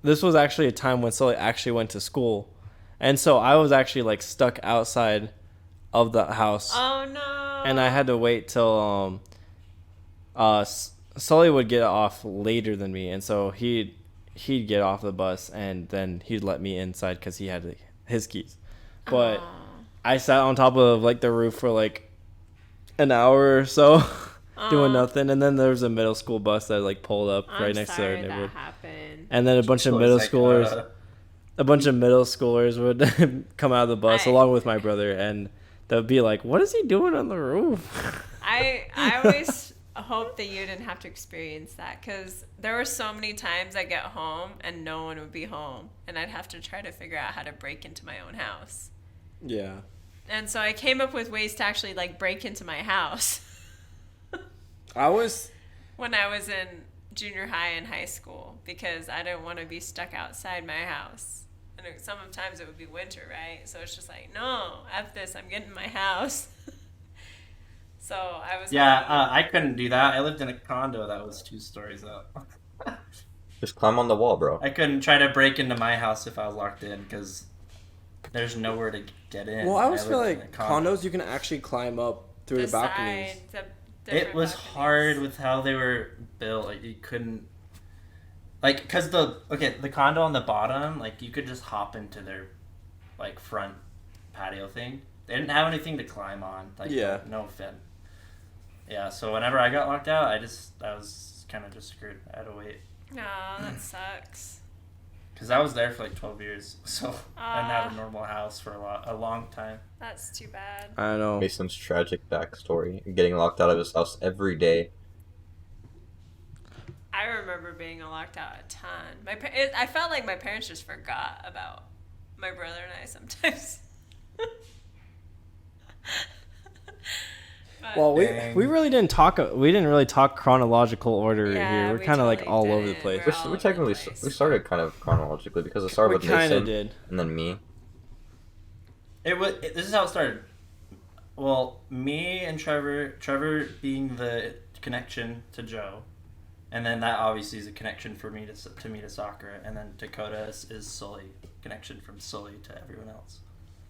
this was actually a time when Sully actually went to school. And so I was actually like stuck outside of the house. Oh no. And I had to wait till Sully would get off later than me, and so he'd get off the bus and then he'd let me inside because he had his keys. But I sat on top of like the roof for like an hour or so doing nothing, and then there was a middle school bus that like pulled up right next to our neighborhood. And then a bunch of middle schoolers would come out of the bus along with my brother, and they'd be like, "What is he doing on the roof?" I always hope that you didn't have to experience that, because there were so many times I get home and no one would be home, and I'd have to try to figure out how to break into my own house. Yeah. And so I came up with ways to actually like break into my house. When I was in junior high and high school, because I didn't want to be stuck outside my house. And sometimes it would be winter, right? So it's just like, no, F this, I'm getting my house. So I was... Yeah, I couldn't do that. I lived in a condo that was 2 stories up. Just climb on the wall, bro. I couldn't try to break into my house if I was locked in, because there's nowhere to get in. Well, I always feel like condos, you can actually climb up through the balconies. It was hard with how they were built. Like, you couldn't... Like, because the condo on the bottom, like, you could just hop into their, like, front patio thing. They didn't have anything to climb on. Like, Yeah. no fin. Yeah, so whenever I got locked out, I was kind of just screwed. I had to wait. No, that sucks. Because I was there for like 12 years, so I didn't have a normal house for a long time. That's too bad. I know. Mason's tragic backstory, getting locked out of his house every day. I remember being locked out a ton. I felt like my parents just forgot about my brother and I sometimes. But, Well, we really didn't talk. We didn't really talk chronological order Yeah, here. We're we kind of like totally all over the didn't. place. We're all We over technically the place. we started kind of chronologically because it started We with kind Mason of did. and then me. This is how it started. Well, me and Trevor being the connection to Joe, and then that obviously is a connection for me to soccer, and then Dakota is Sully, connection from Sully to everyone else.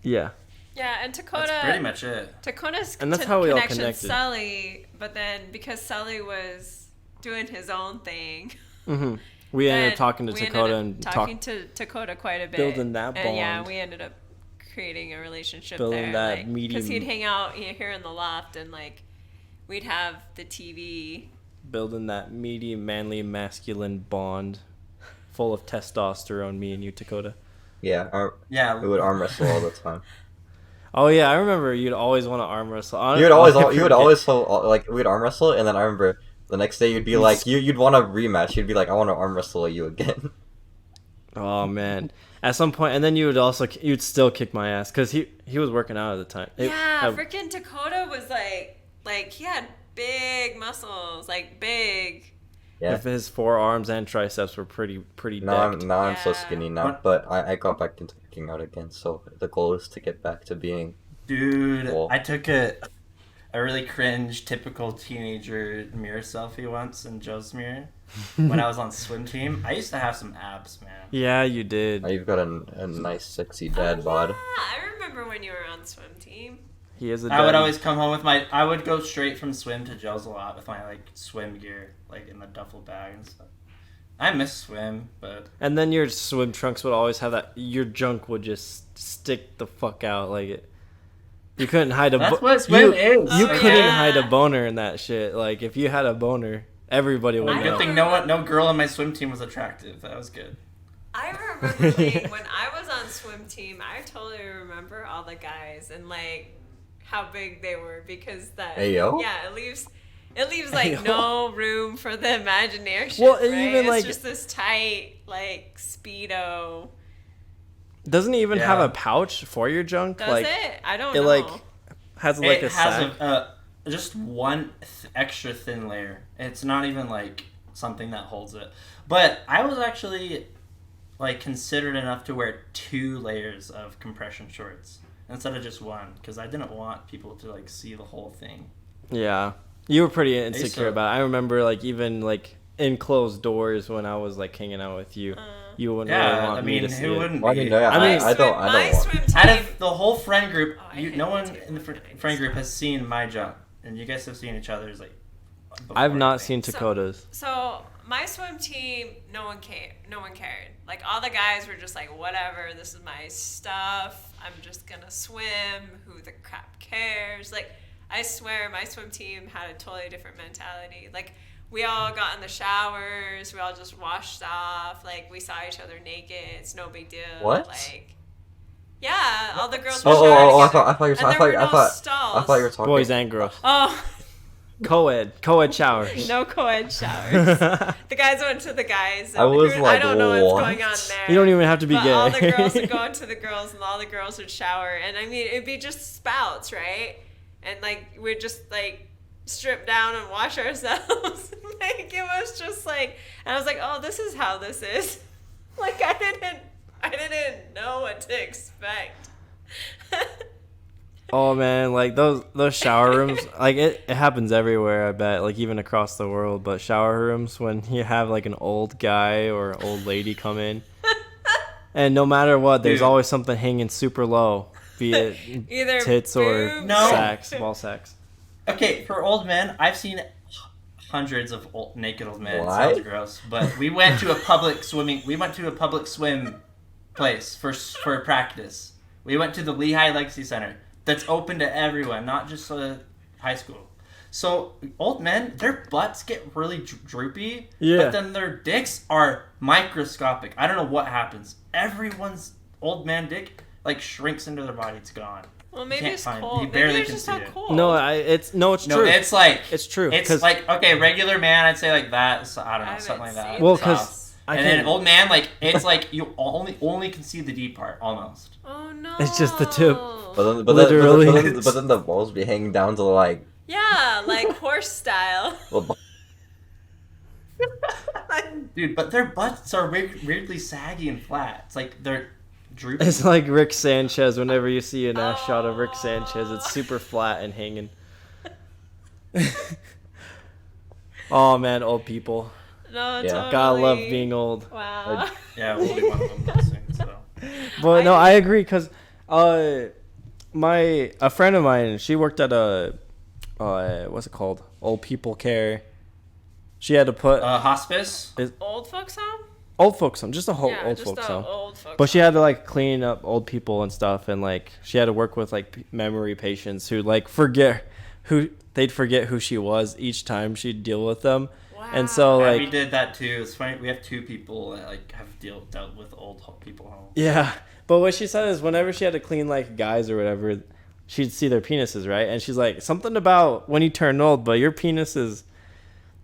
Yeah. Yeah, and Dakota. That's pretty much it. Dakota's And that's how we all connection connected. Sully, but then because Sully was doing his own thing, Mm-hmm. We ended then up talking to we Dakota ended up and talking to Dakota quite a bit, building that And yeah, bond. we ended up creating a relationship Building there, that because he'd medium- hang out here in the loft, and like we'd have the TV. building that medium, manly, masculine bond, full of testosterone. Me and you, Dakota. Yeah, Yeah. we would arm wrestle all the time. Oh yeah, I remember you'd always want to arm wrestle. You would always like we'd arm wrestle, and then I remember the next day you'd be like you'd want a rematch. You'd be like, I want to arm wrestle you again. Oh man, at some point, and then you'd still kick my ass because he was working out at the time. Freaking Dakota was like he had big muscles, like big. Yeah. If his forearms and triceps were pretty Now decked. I'm so Yeah. skinny now, but I got back into working out again. So the goal is to get back to being. Dude, Cool. I took a really cringe, typical teenager mirror selfie once in Joe's mirror when I was on swim team. I used to have some abs, man. Yeah, you did. You've got a nice, sexy dad bod. Yeah, I remember when you were on swim team. He is a. I would daddy. always come home with I would go straight from swim to Joe's a lot with my like swim gear, like in the duffel bag and stuff. I miss swim, but And then your swim trunks would always have that. Your junk would just stick the fuck out like it. You couldn't hide a. That's what swim is. You Oh, couldn't yeah. hide a boner in that shit. Like if you had a boner, everybody would I know. good thing no girl on my swim team was attractive. That was good. I remember being, when I was on swim team, I totally remember all the guys and like how big they were, because that Ayo? yeah, it leaves like Ayo. no room for the imagination. Well, right? and even, it's like- just this tight like Speedo. Doesn't it even have Yeah. a pouch for your junk? Does like it? I don't it know. like has like It a has sack. just one extra thin layer. It's not even like something that holds it. But I was actually like considered enough to wear 2 layers of compression shorts instead of just one, because I didn't want people to like see the whole thing. Yeah, you were pretty insecure to- about it. I remember like even like in closed doors when I was like hanging out with you, you wouldn't really Yeah, want I me mean, to see who it. wouldn't Well, I be? mean, yeah, I mean, I don't my want. swim Out team. of the whole friend group, Oh, I hate no it one too. in the I hate friend group stuff. has seen my junk, and you guys have seen each other's like. I've before, not I think. seen Dakota's. So my swim team, no one cared. Like all the guys were just like, whatever, this is my stuff. I'm just gonna swim. Who the crap cares? Like, I swear my swim team had a totally different mentality. Like, we all got in the showers. We all just washed off. Like, we saw each other naked. It's no big deal. What? Like, yeah, all the girls were Oh, showering I together. thought you were And there were no I thought stalls. you were talking. Boys and girls, Oh, co-ed showers. no co-ed showers. The guys went to the guys. And I was I like, don't know what's what? going on there. You don't even have to be But gay. all the girls would go into the girls, and all the girls would shower. And I mean, it'd be just spouts, right? And like we'd just like strip down and wash ourselves. Like it was just like, and I was like, oh, this is how this is. Like I didn't know what to expect. Oh man, like those shower rooms, like it happens everywhere. I bet, like even across the world. But shower rooms, when you have like an old guy or old lady come in, and no matter what, there's Dude. always something hanging super low, be it Either tits or boobs. No. sacks, ball sacks. Okay, for old men, I've seen hundreds of naked old men. Why? It sounds gross, but we went to a public swim place for practice. We went to the Lehigh Legacy Center. That's open to everyone, not just high school. So old men, their butts get really droopy, but then their dicks are microscopic. I don't know what happens. Everyone's old man dick like shrinks into their body. It's gone. Well, maybe it's cold. You barely maybe can just see not it. cold. No, it's true. It's like it's true. It's like okay, regular man, I'd say like that. So, I don't know, something like that. Well, because then old man, like it's like you only can see the deep part almost. Oh no! It's just the tip. But then the balls be hanging down to like. Yeah, like horse style. Dude, but their butts are weirdly saggy and flat. It's like they're droopy. It's like Rick Sanchez. Whenever you see an ass shot of Rick Sanchez, it's super flat and hanging. Oh man, old people. No, Yeah. totally. Gotta love being old. Wow. Yeah, we'll be one of them soon. So. But no, I agree because a friend of mine, she worked at a what's it called? Old people care. She had to put hospice. Old folks home? Old folks home, just a whole old just folks a home. old folks But she had to like clean up old people and stuff, and like she had to work with like memory patients who like they'd forget who she was each time she'd deal with them. Wow. And so Yeah, like we did that too. It's funny. We have two people that like have dealt with old people home. yeah. But what she said is whenever she had to clean like guys or whatever, she'd see their penises, right? And she's like, something about when you turn old, but your penises,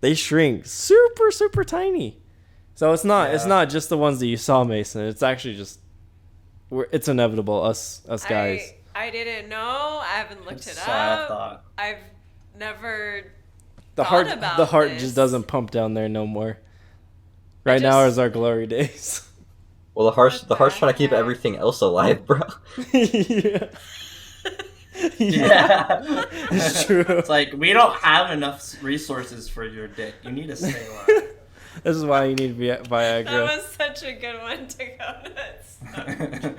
they shrink super, super tiny. So it's not just the ones that you saw, Mason. It's actually just, it's inevitable, us guys. I didn't know. I haven't looked it Sad up. thought. I've never The thought heart, about the heart this. just doesn't pump down there no more. Right now is our glory days. Well, the heart's trying to keep everything else alive, bro. Yeah. Yeah. It's true. It's like we don't have enough resources for your dick. You need to stay alive. This is why you need Viagra. That was such a good one to go. That's so true.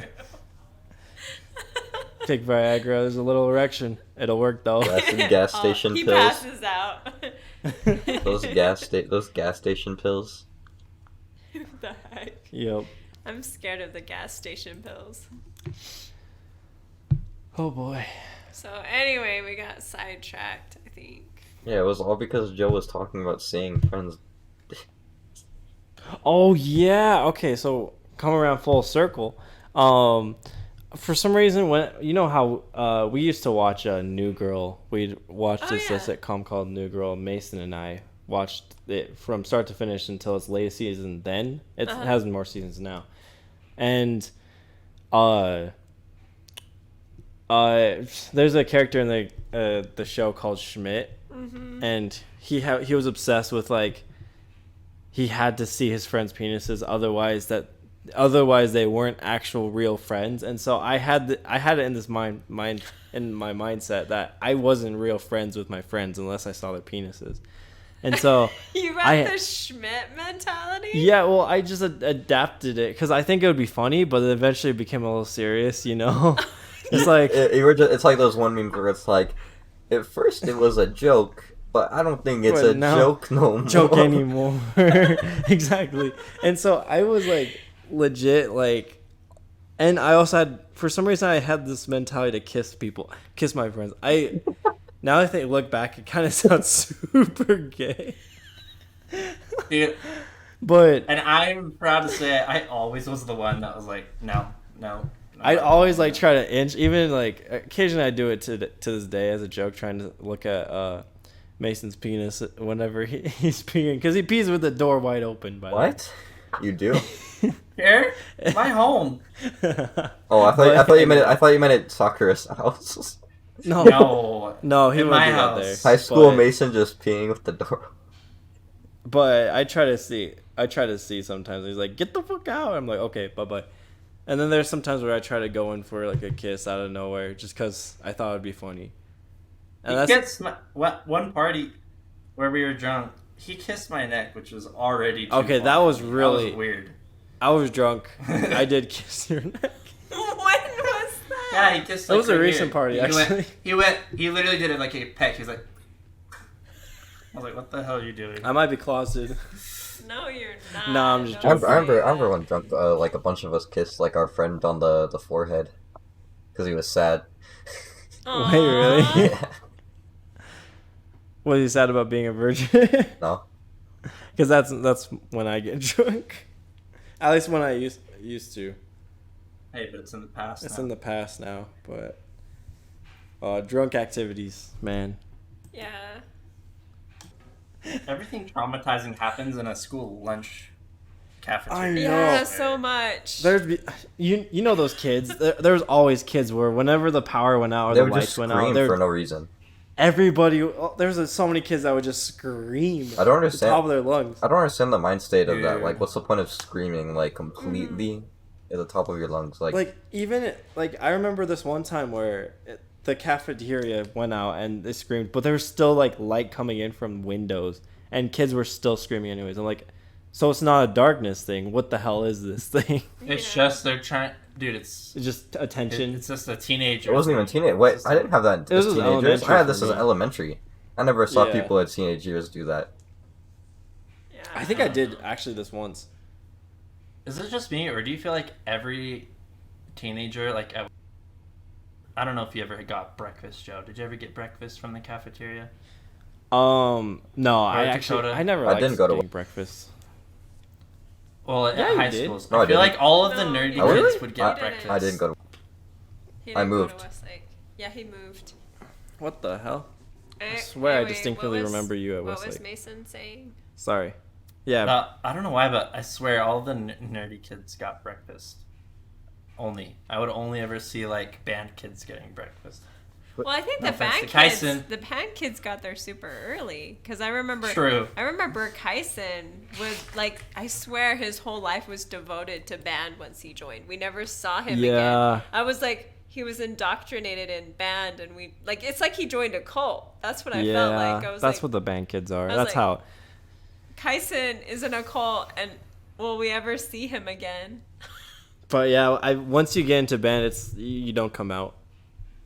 Take Viagra. There's a little erection. It'll work though. That's some gas station he pills. passes out. Those gas station pills. What the heck? Yep. I'm scared of the gas station pills. Oh boy. So anyway, we got sidetracked, I think. Yeah, it was all because Joe was talking about seeing friends. Oh yeah. Okay, so come around full circle. For some reason, when you know how we used to watch New Girl, we'd watch this sitcom called New Girl. Mason and I watched it from start to finish until its latest season. Then it has more seasons now, and there's a character in the show called Schmidt, and he was obsessed with like he had to see his friends' penises, otherwise they weren't actual real friends. And so I had it in this mind in my mindset that I wasn't real friends with my friends unless I saw their penises. And so you got the Schmidt mentality? Yeah, well, I just adapted it because I think it would be funny, but it eventually became a little serious, you know? It's like it's like those one memes where it's like, at first it was a joke, but I don't think it's a joke no more. Joke anymore. Exactly. And so I was like legit like, and I also had, for some reason I had this mentality to kiss my friends. Now I think look back, it kind of sounds super gay. Dude, but and I'm proud to say I always was the one that was like, no. I'd always like try to inch, even like occasionally I do it to this day as a joke, trying to look at Mason's penis whenever he's peeing, because he pees with the door wide open. By what? You do? Here? My home. Oh, I thought you meant at Sakura's house. No, he in wouldn't my do that house. there. High school But- Mason just peeing with the door. But I try to see sometimes. He's like, get the fuck out. I'm like, okay, bye-bye. And then there's sometimes where I try to go in for like a kiss out of nowhere just because I thought it'd be funny. And He kissed one party where we were drunk. He kissed my neck, which was already too okay, far that was for me. really That was weird. I was drunk. I did kiss your neck. When was that? Yeah, he kissed. That Like, was a right recent here. party, actually. He literally did it like a peck. He was like, I was like, what the hell are you doing? I might be closeted. No, you're not. No, I'm just Don't joking. I say remember that. when drunk, like a bunch of us kissed like our friend on the forehead, because he was sad. Aw. Wait, really? Yeah. What are you sad about being a virgin? No. Because that's when I get drunk. At least when I used to. Hey, but it's in the past. It's now. in the past now, but drunk activities, man. Yeah. Everything traumatizing happens in a school lunch cafeteria. I know. Yeah, so much. You know those kids. There's always kids where whenever the power went out or They the would lights just went out, scream for no reason. everybody. There's so many kids that would just scream. I don't at the understand. top of their lungs. I don't understand the mind state of that. Dude. Like, what's the point of screaming like completely at the top of your lungs? Like Even I remember this one time where the cafeteria went out and they screamed, but there was still like light coming in from windows, and kids were still screaming anyways. I'm like, so it's not a darkness thing. What the hell is this thing? It's Yeah. just they're trying, dude. It's just attention. It's just a teenager. it wasn't even teenage. Wait, I didn't have that This as was teenagers. elementary I had this for as me. elementary. I never saw Yeah. people at teenage years do that. Yeah. I think I did actually this once. Is it just me, or do you feel like every teenager, I don't know if you ever got breakfast, Joe. Did you ever get breakfast from the cafeteria? No, Or Dakota? I never I liked didn't go to getting breakfast. Well, at Yeah, you high did. schools, No, I I feel didn't. like all of the No, nerdy you Oh, really? kids would get didn't. breakfast. I didn't go to. He I didn't go to moved. Westlake. Yeah, he moved. What the hell? I Eh, swear I anyway, distinctly what was- remember you at What was Westlake. Mason saying? Sorry. Yeah. I don't know why, but I swear all the nerdy kids got breakfast. Only. I would only ever see like band kids getting breakfast. Well, I think No the offense band to kids, Kyson. the band kids got there super early. Cause I remember, True. I remember Kyson was like, I swear his whole life was devoted to band once he joined. We never saw him Yeah. again. I was like, he was indoctrinated in band, and we like, it's like he joined a cult. That's what I felt like. I was that's like, what the band kids are. I was That's like- how. Kyson is in a cult, and will we ever see him again? But yeah, once you get into band, you don't come out.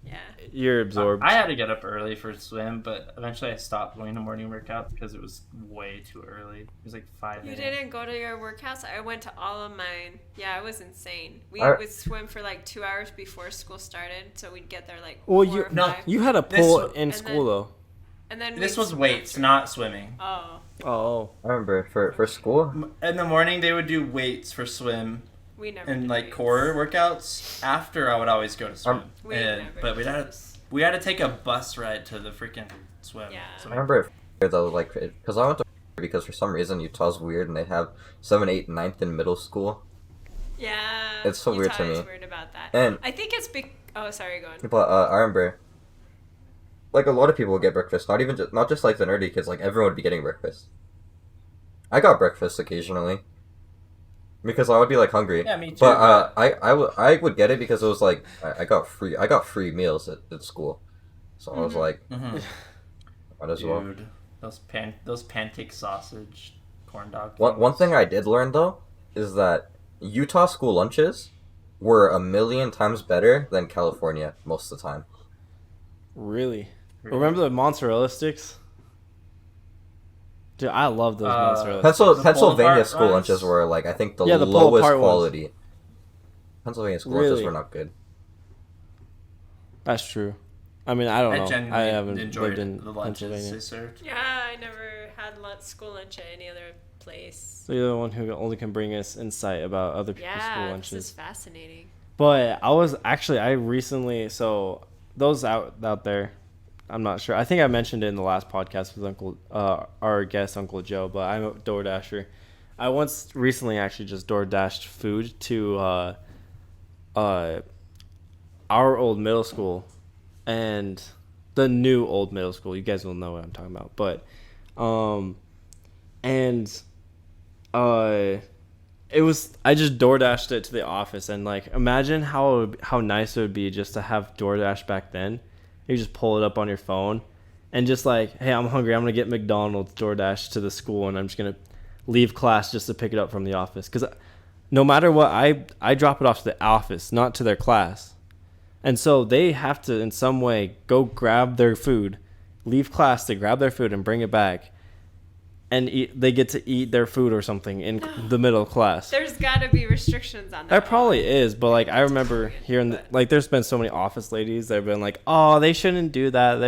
Yeah. You're absorbed. I had to get up early for swim, but eventually I stopped going to morning workouts because it was way too early. It was like 5 You a.m. didn't go to your workouts? I went to all of mine. Yeah, it was insane. We I- would swim for like 2 hours before school started, so we'd get there like Well, 4 you or No. 5. you had a This pull one- in and school then- though. And then This we'd was swim weights, after. not swimming. Oh, Oh. I remember for school. In the morning, they would do weights for swim we never and did like weights. core workouts. After, I would always go to swim. We And- never but did we had those. to take a bus ride to the freaking swim. Yeah. I remember it though, like because I went to because for some reason Utah's weird and they have 7, 8, 9th in middle school. Yeah. It's so weird to Utah is me. weird about that. And- I think it's oh, sorry, go on. But I remember, like a lot of people would get breakfast. Not just like the nerdy kids. Like everyone would be getting breakfast. I got breakfast occasionally because I would be like hungry. Yeah, me too. But I would get it because it was like I got free meals at school, so I was like, Mhm. might as well. Dude, those pancake sausage corn dog. One things. thing I did learn though is that Utah school lunches were a million times better than California most of the time. Really? Remember the mozzarella sticks? Dude, I love those mozzarella sticks. The Pennsylvania pull-apart school ones? lunches were like I think the Yeah, the lowest pull-apart ones. quality. Pennsylvania school lunches Really? were not good. That's true. I mean, I don't I know. genuinely I haven't enjoyed lived in the lunches they Pennsylvania. served. Yeah, I never had school lunch at any other place. So you're the one who only can bring us insight about other people's school Yeah, this lunches. is fascinating. But I recently, so those out there, I'm not sure. I think I mentioned it in the last podcast with our guest, Uncle Joe, but I'm a DoorDasher. I once recently actually just DoorDashed food to our old middle school and the new old middle school. You guys will know what I'm talking about. But, I just DoorDashed it to the office, and like imagine how nice it would be just to have DoorDash back then. You just pull it up on your phone and just like, hey, I'm hungry, I'm gonna get McDonald's DoorDash to the school, and I'm just gonna leave class just to pick it up from the office, because no matter what, I drop it off to the office, not to their class, and so they have to in some way go grab their food, leave class to grab their food and bring it back. and they get to eat their food or something in the middle of class. There's got to be restrictions on that. There probably is, but like I remember hearing like there's been so many office ladies that have been like, oh, they shouldn't do that.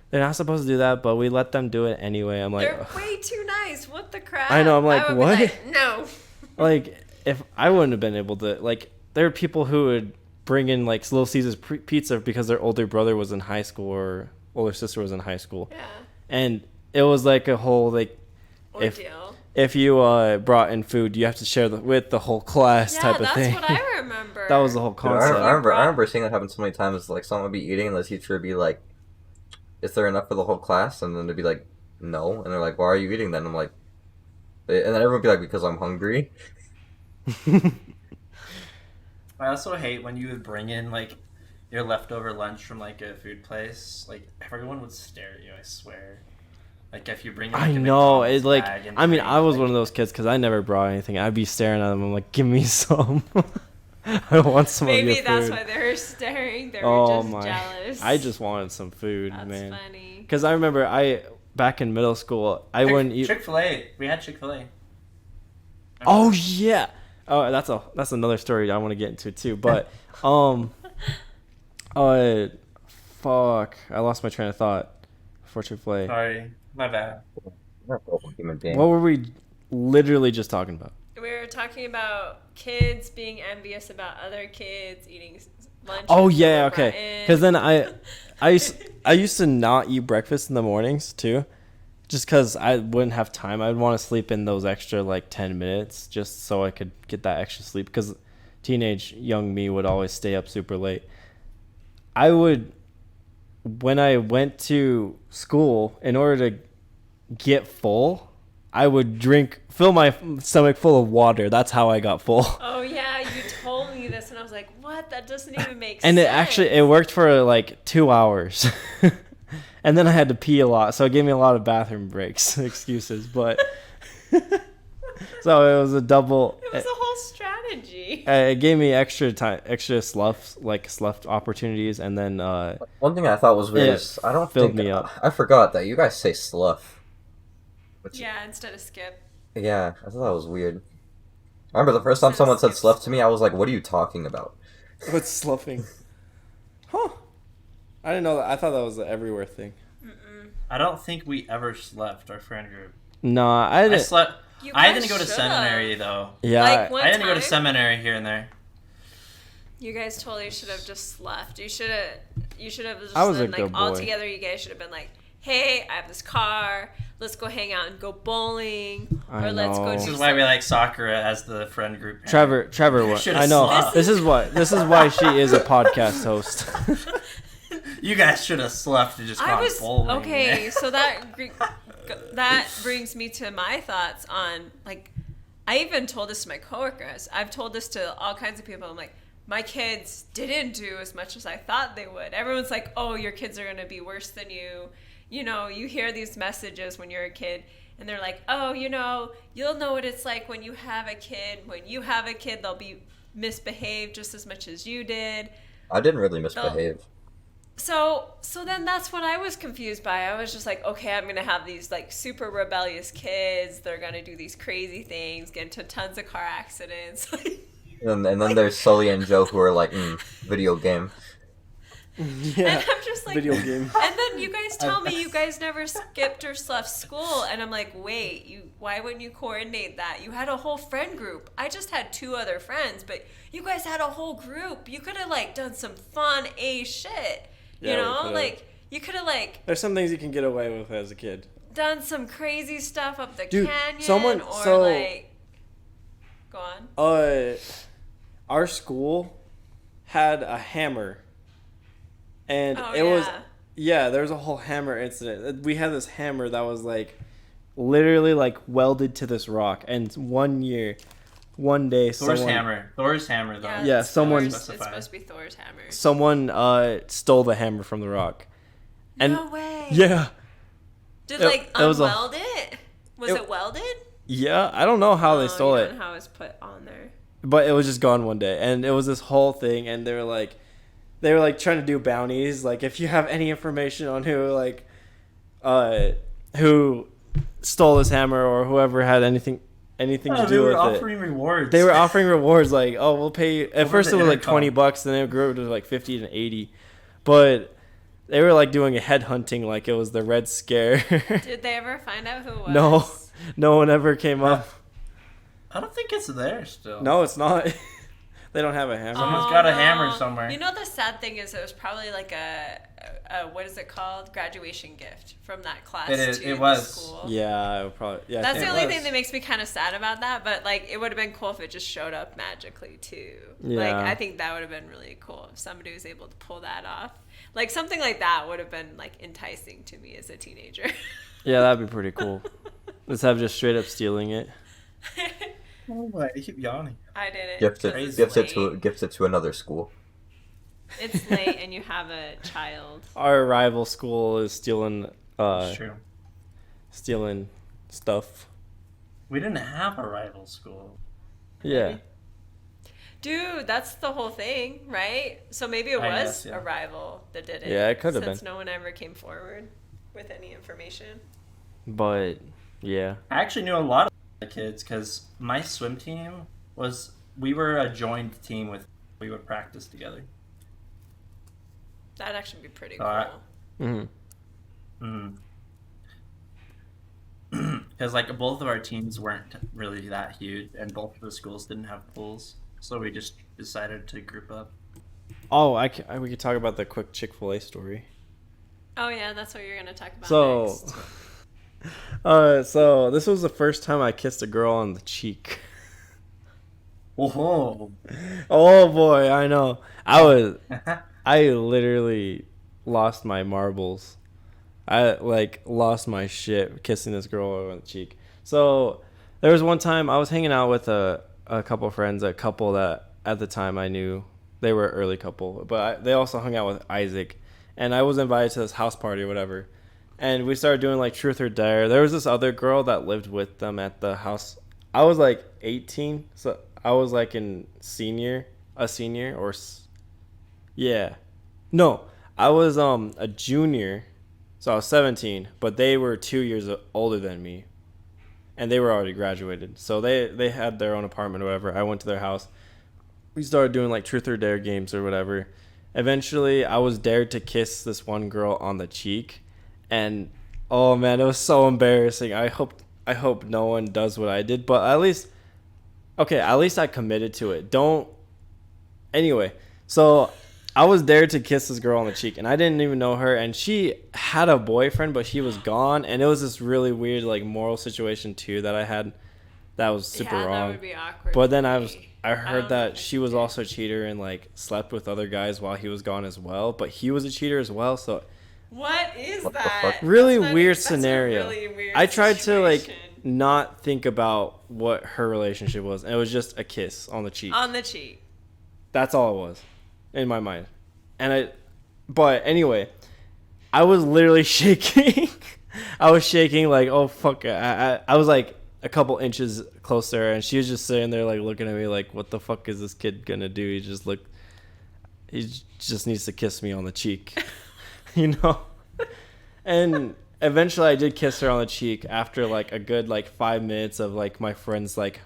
They're not supposed to do that, but we let them do it anyway. I'm like, they're way too nice. What the crap? I know. I'm like, what? No. Like, if I wouldn't have been able to, like, there are people who would bring in like Little Caesars pizza because their older brother was in high school or older sister was in high school. Yeah. And it was like a whole like, ordeal. If you brought in food, you have to share with the whole class type of thing. Yeah, that's what I remember. That was the whole concept. I remember seeing that happen so many times. Like someone would be eating, and the teacher would be like, "Is there enough for the whole class?" And then they'd be like, "No," and they're like, "Why are you eating then?" I'm like, and then everyone would be like, "Because I'm hungry." I also hate when you would bring in like your leftover lunch from like a food place. Like everyone would stare at you. I swear. Like if you bring in, like, I know it's like. I mean, I was one of those kids because I never brought anything. I'd be staring at them. I'm like, "Give me some." I want some of your food. Maybe that's why they were staring. They were just jealous. I just wanted some food, that's man. That's funny. Because I remember back in middle school, I wouldn't eat. Chick-fil-A. We had Chick-fil-A. Oh yeah. Oh, that's another story I want to get into too. But fuck, I lost my train of thought for Chick-fil-A. Sorry, my bad. What were we literally just talking about? We were talking about kids being envious about other kids eating lunch. Oh yeah, okay. Because then I used to not eat breakfast in the mornings too, just because I wouldn't have time. I'd want to sleep in those extra like 10 minutes just so I could get that extra sleep. Because teenage young me would always stay up super late. When I went to school, in order to get full, I would fill my stomach full of water. That's how I got full. Oh yeah, you told me this, and I was like, "What? That doesn't even make and sense." And it worked for like 2 hours, and then I had to pee a lot, so it gave me a lot of bathroom breaks, excuses. But so it was a double. It was a whole strategy. It gave me extra time, extra slough opportunities, and then one thing I thought was weird is I don't filled think me up. I forgot that you guys say slough. Yeah, instead of skip. Yeah, I thought that was weird. I remember the first time someone said slough to me, I was like, "What are you talking about?" What's sloughing? Huh? I didn't know that. I thought that was an everywhere thing. I don't think we ever slept, our friend group. No, I didn't. I slept. You I guys didn't go to should've. seminary though. Yeah. Like one I didn't go to time, seminary here and there. You guys totally should have just left. You should have just I was a been like good all boy. together. You guys should have been like, "Hey, I have this car. Let's go hang out and go bowling, I or let's go know. do." This is why we like soccer as the friend group. Trevor. Should've I know. slept. This is why she is a podcast host. You guys should have slept and just gone bowling. Okay, man. so that brings me to my thoughts on like, I even told this to my coworkers. I've told this to all kinds of people. I'm like, my kids didn't do as much as I thought they would. Everyone's like, "Oh, your kids are gonna be worse than you." You know, you hear these messages when you're a kid, and they're like, "Oh, you know, you'll know what it's like when you have a kid. When you have a kid, they'll be misbehaved just as much as you did." I didn't really misbehave. So then that's what I was confused by. I was just like, okay, I'm gonna have these like super rebellious kids. They're gonna do these crazy things, get into tons of car accidents. And then there's Sully and Joe who are like, video game. Yeah. And I'm just like, Video game. And then you guys tell me you guys never skipped or left school, and I'm like, wait, why wouldn't you coordinate that? You had a whole friend group. I just had 2 other friends, but you guys had a whole group. You could have like done some fun shit. Yeah, You we know, could've. like you could have like There's some things you can get away with as a kid. done some crazy stuff up the Dude, canyon, or like, go on. Our school had a hammer, and Oh, it was yeah. there was a whole hammer incident. We had this hammer that was like literally like welded to this rock, and one day Thor's hammer though. Yeah, it's someone- Thor's, it's supposed to be Thor's hammer. someone stole the hammer from the rock. And No way. yeah, Did it- like it was a- unweld it? Was it- it welded? yeah, I don't know how they stole you it. don't know how it's put on there. But it was just gone one day, and it was this whole thing, and they were like trying to do bounties, like if you have any information on who stole his hammer or whoever had anything to do with it. They were offering rewards. They were offering rewards like, oh, we'll pay you. At first it was like intercom. $20, then it grew to like 50 to 80. But they were like doing a headhunting like it was the Red Scare. Did they ever find out who it was? No one ever came up. I don't think it's there still. No, it's not. They don't have a hammer. Someone's got a hammer somewhere. You know, the sad thing is it was probably like a what is it called? Graduation gift from that class It was. school. Yeah, it probably. Yeah, That's the only thing that makes me kind of sad about that. But like, it would have been cool if it just showed up magically too. Yeah. Like, I think that would have been really cool if somebody was able to pull that off. Like something like that would have been like enticing to me as a teenager. Yeah, that'd be pretty cool. Let's have just straight up stealing it. Oh my! You keep yawning. I didn't. Gift it to another school. It's late and you have a child. Our rival school is stealing. That's true. Stealing stuff. We didn't have a rival school. Yeah. Dude, that's the whole thing, right? So maybe it was a rival that did it. Yeah, it could have been. Since no one ever came forward with any information. But yeah. I actually knew a lot of the kids because my swim team we were a joined team we would practice together. That'd actually be pretty So cool. Because like both of our teams weren't really that huge, and both of the schools didn't have pools, so we just decided to group up. Oh, we could talk about the quick Chick-fil-A story. Oh yeah, that's what you're gonna talk about next. So this was the first time I kissed a girl on the cheek. Oh Boy, I know. I literally lost my marbles. I like lost my shit kissing this girl on the cheek. So there was one time I was hanging out with a couple of friends, a couple that at the time I knew they were an early couple, but they also hung out with Isaac, and I was invited to this house party or whatever, and we started doing like truth or dare. There was this other girl that lived with them at the house. I was like 18, so I was like a senior or yeah. No, I was a junior, so I was 17, but they were 2 years older than me, and they were already graduated. So they had their own apartment or whatever. I went to their house. We started doing like truth or dare games or whatever. Eventually, I was dared to kiss this one girl on the cheek, and oh man, it was so embarrassing. I hope no one does what I did, but at least I committed to it. Anyway, so I was dared to kiss this girl on the cheek, and I didn't even know her, and she had a boyfriend, but he was gone, and it was this really weird like moral situation too that I had that was super wrong. That would be awkward. But then I heard that she was also a cheater and like slept with other guys while he was gone as well, but he was a cheater as well, so what is that? Really weird scenario. Really weird I tried situation. to like not think about what her relationship was, and it was just a kiss on the cheek. On the cheek. That's all it was in my mind. But anyway, I was literally shaking. I was shaking like, oh fuck. I was like a couple inches closer, and she was just sitting there like looking at me like, what the fuck is this kid gonna do? He just needs to kiss me on the cheek. You know? And eventually I did kiss her on the cheek after like a good like 5 minutes of like my friends like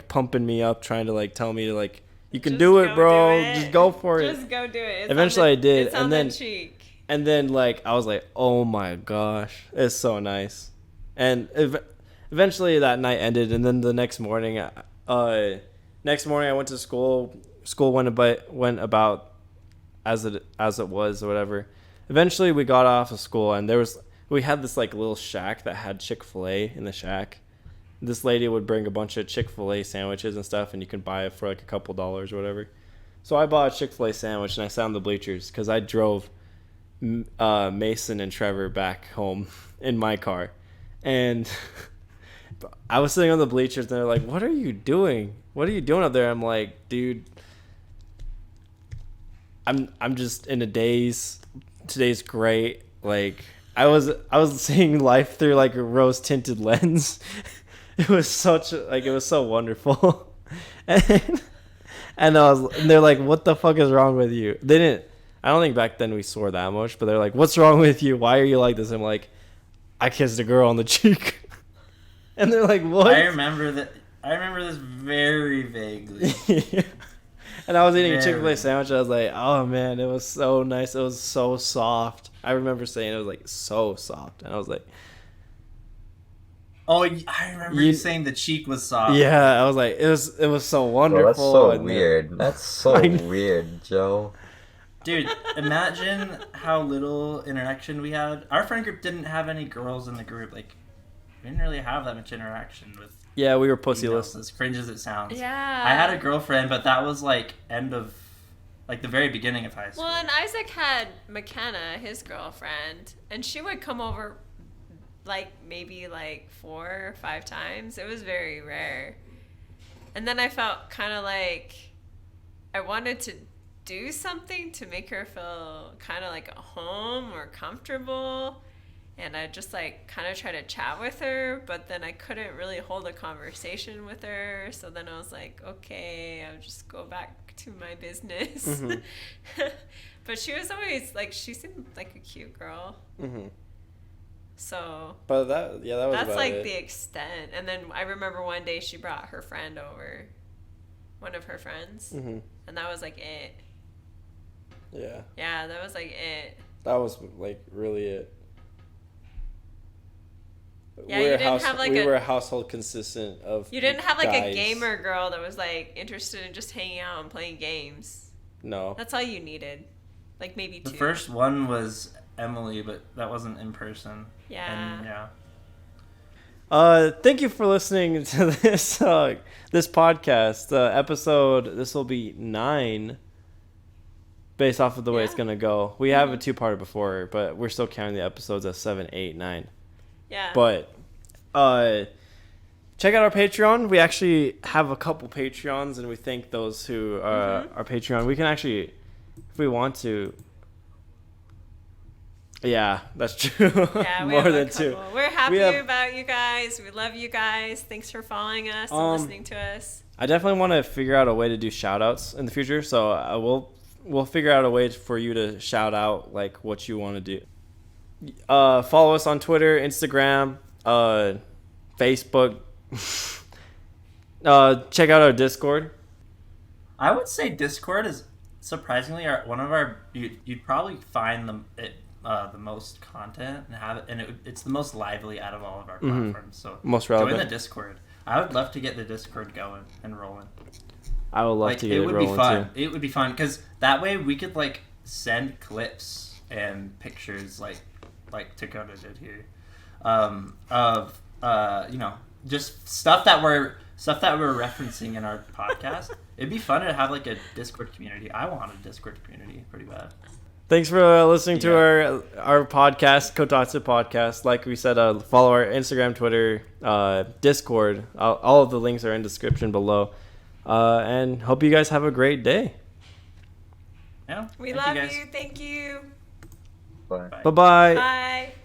pumping me up, trying to like tell me to like, you can do it, bro. Just go for it. Just go do it. Eventually I did. It's on the cheek. And then like I was like, oh my gosh, it's so nice. And eventually that night ended, and then the next morning I went to school. School went about as it was or whatever. Eventually we got off of school, and we had this like little shack that had Chick-fil-A in the shack. This lady would bring a bunch of Chick-fil-A sandwiches and stuff, and you can buy it for like a couple dollars or whatever. So I bought a Chick-fil-A sandwich, and I sat on the bleachers because I drove Mason and Trevor back home in my car. And I was sitting on the bleachers, and they're like, what are you doing? What are you doing up there? I'm like, dude, I'm just in a daze. Today's great. Like, I was seeing life through like a rose tinted lens. It was so wonderful. And they're like, what the fuck is wrong with you? I don't think back then we swore that much, but they're like, what's wrong with you? Why are you like this? I'm like, I kissed a girl on the cheek. And they're like, what? I remember this very vaguely. And I was eating a Very. Chick-fil-A sandwich. And I was like, oh man, it was so nice. It was so soft. I remember saying it was like so soft. And I was like, Oh, I remember you saying the cheek was soft. yeah, I was like, it was so wonderful. Bro, that's so and then- weird. That's so I know. weird, Joe. Dude, imagine how little interaction we had. Our friend group didn't have any girls in the group. Like, we didn't really have that much interaction with Yeah, we were females, pussyless. as cringe as it sounds. Yeah. I had a girlfriend, but that was like the very beginning of high school. Well, and Isaac had McKenna, his girlfriend, and she would come over like maybe like 4 or 5 times. It was very rare. And then I felt kind of like I wanted to do something to make her feel kind of like at home or comfortable. And I just like kind of try to chat with her, but then I couldn't really hold a conversation with her. So then I was like, okay, I'll just go back to my business. Mhm. But she was always like, she seemed like a cute girl. Mm-hmm. So But that was that's about like it. the extent. And then I remember one day she brought her friend over, one of her friends, Mm-hmm. and that was like it. Yeah, Yeah, that was like it. that was like really it. Yeah, you didn't have, like, we a- were a household consistent of. You didn't have like a guys. gamer girl that was like interested in just hanging out and playing games. No. That's all you needed. Like maybe 2. The first one was Emily, but that wasn't in person. Yeah. And yeah. Thank you for listening to this this podcast episode. This will be 9, based off of the way it's Yeah. gonna go. We have a 2-parter before, but we're still counting the episodes as 7, 8, 9. Yeah. But check out our Patreon. We actually have a couple Patreons, and we thank those who are Patreon. We can actually, if we want to. Yeah, that's true. Yeah, we More have than a 2. couple. We're happy have- about you guys. We love you guys. Thanks for following us and listening to us. I definitely want to figure out a way to do shout outs in the future, so we'll figure out a way for you to shout out like what you want to do. Follow us on Twitter, Instagram, Facebook. Check out our Discord. I would say Discord is surprisingly one of our. You'd probably find the most content and have it, and it's the most lively out of all of our platforms. So Most relevant. join the Discord. I would love to get the Discord going and rolling. I would love to get it would rolling be fun. too. It would be fun because that way we could like send clips and pictures like Dakota did here, of just stuff that we're referencing in our podcast. It'd be fun to have like a Discord community. I want a Discord community pretty bad. Thanks for listening to our podcast, KotalkTsu Podcast. Like we said, follow our Instagram, Twitter, Discord. All of the links are in the description below. And hope you guys have a great day. Yeah, We thank love guys. you. Thank you. Bye. Bye-bye. Bye.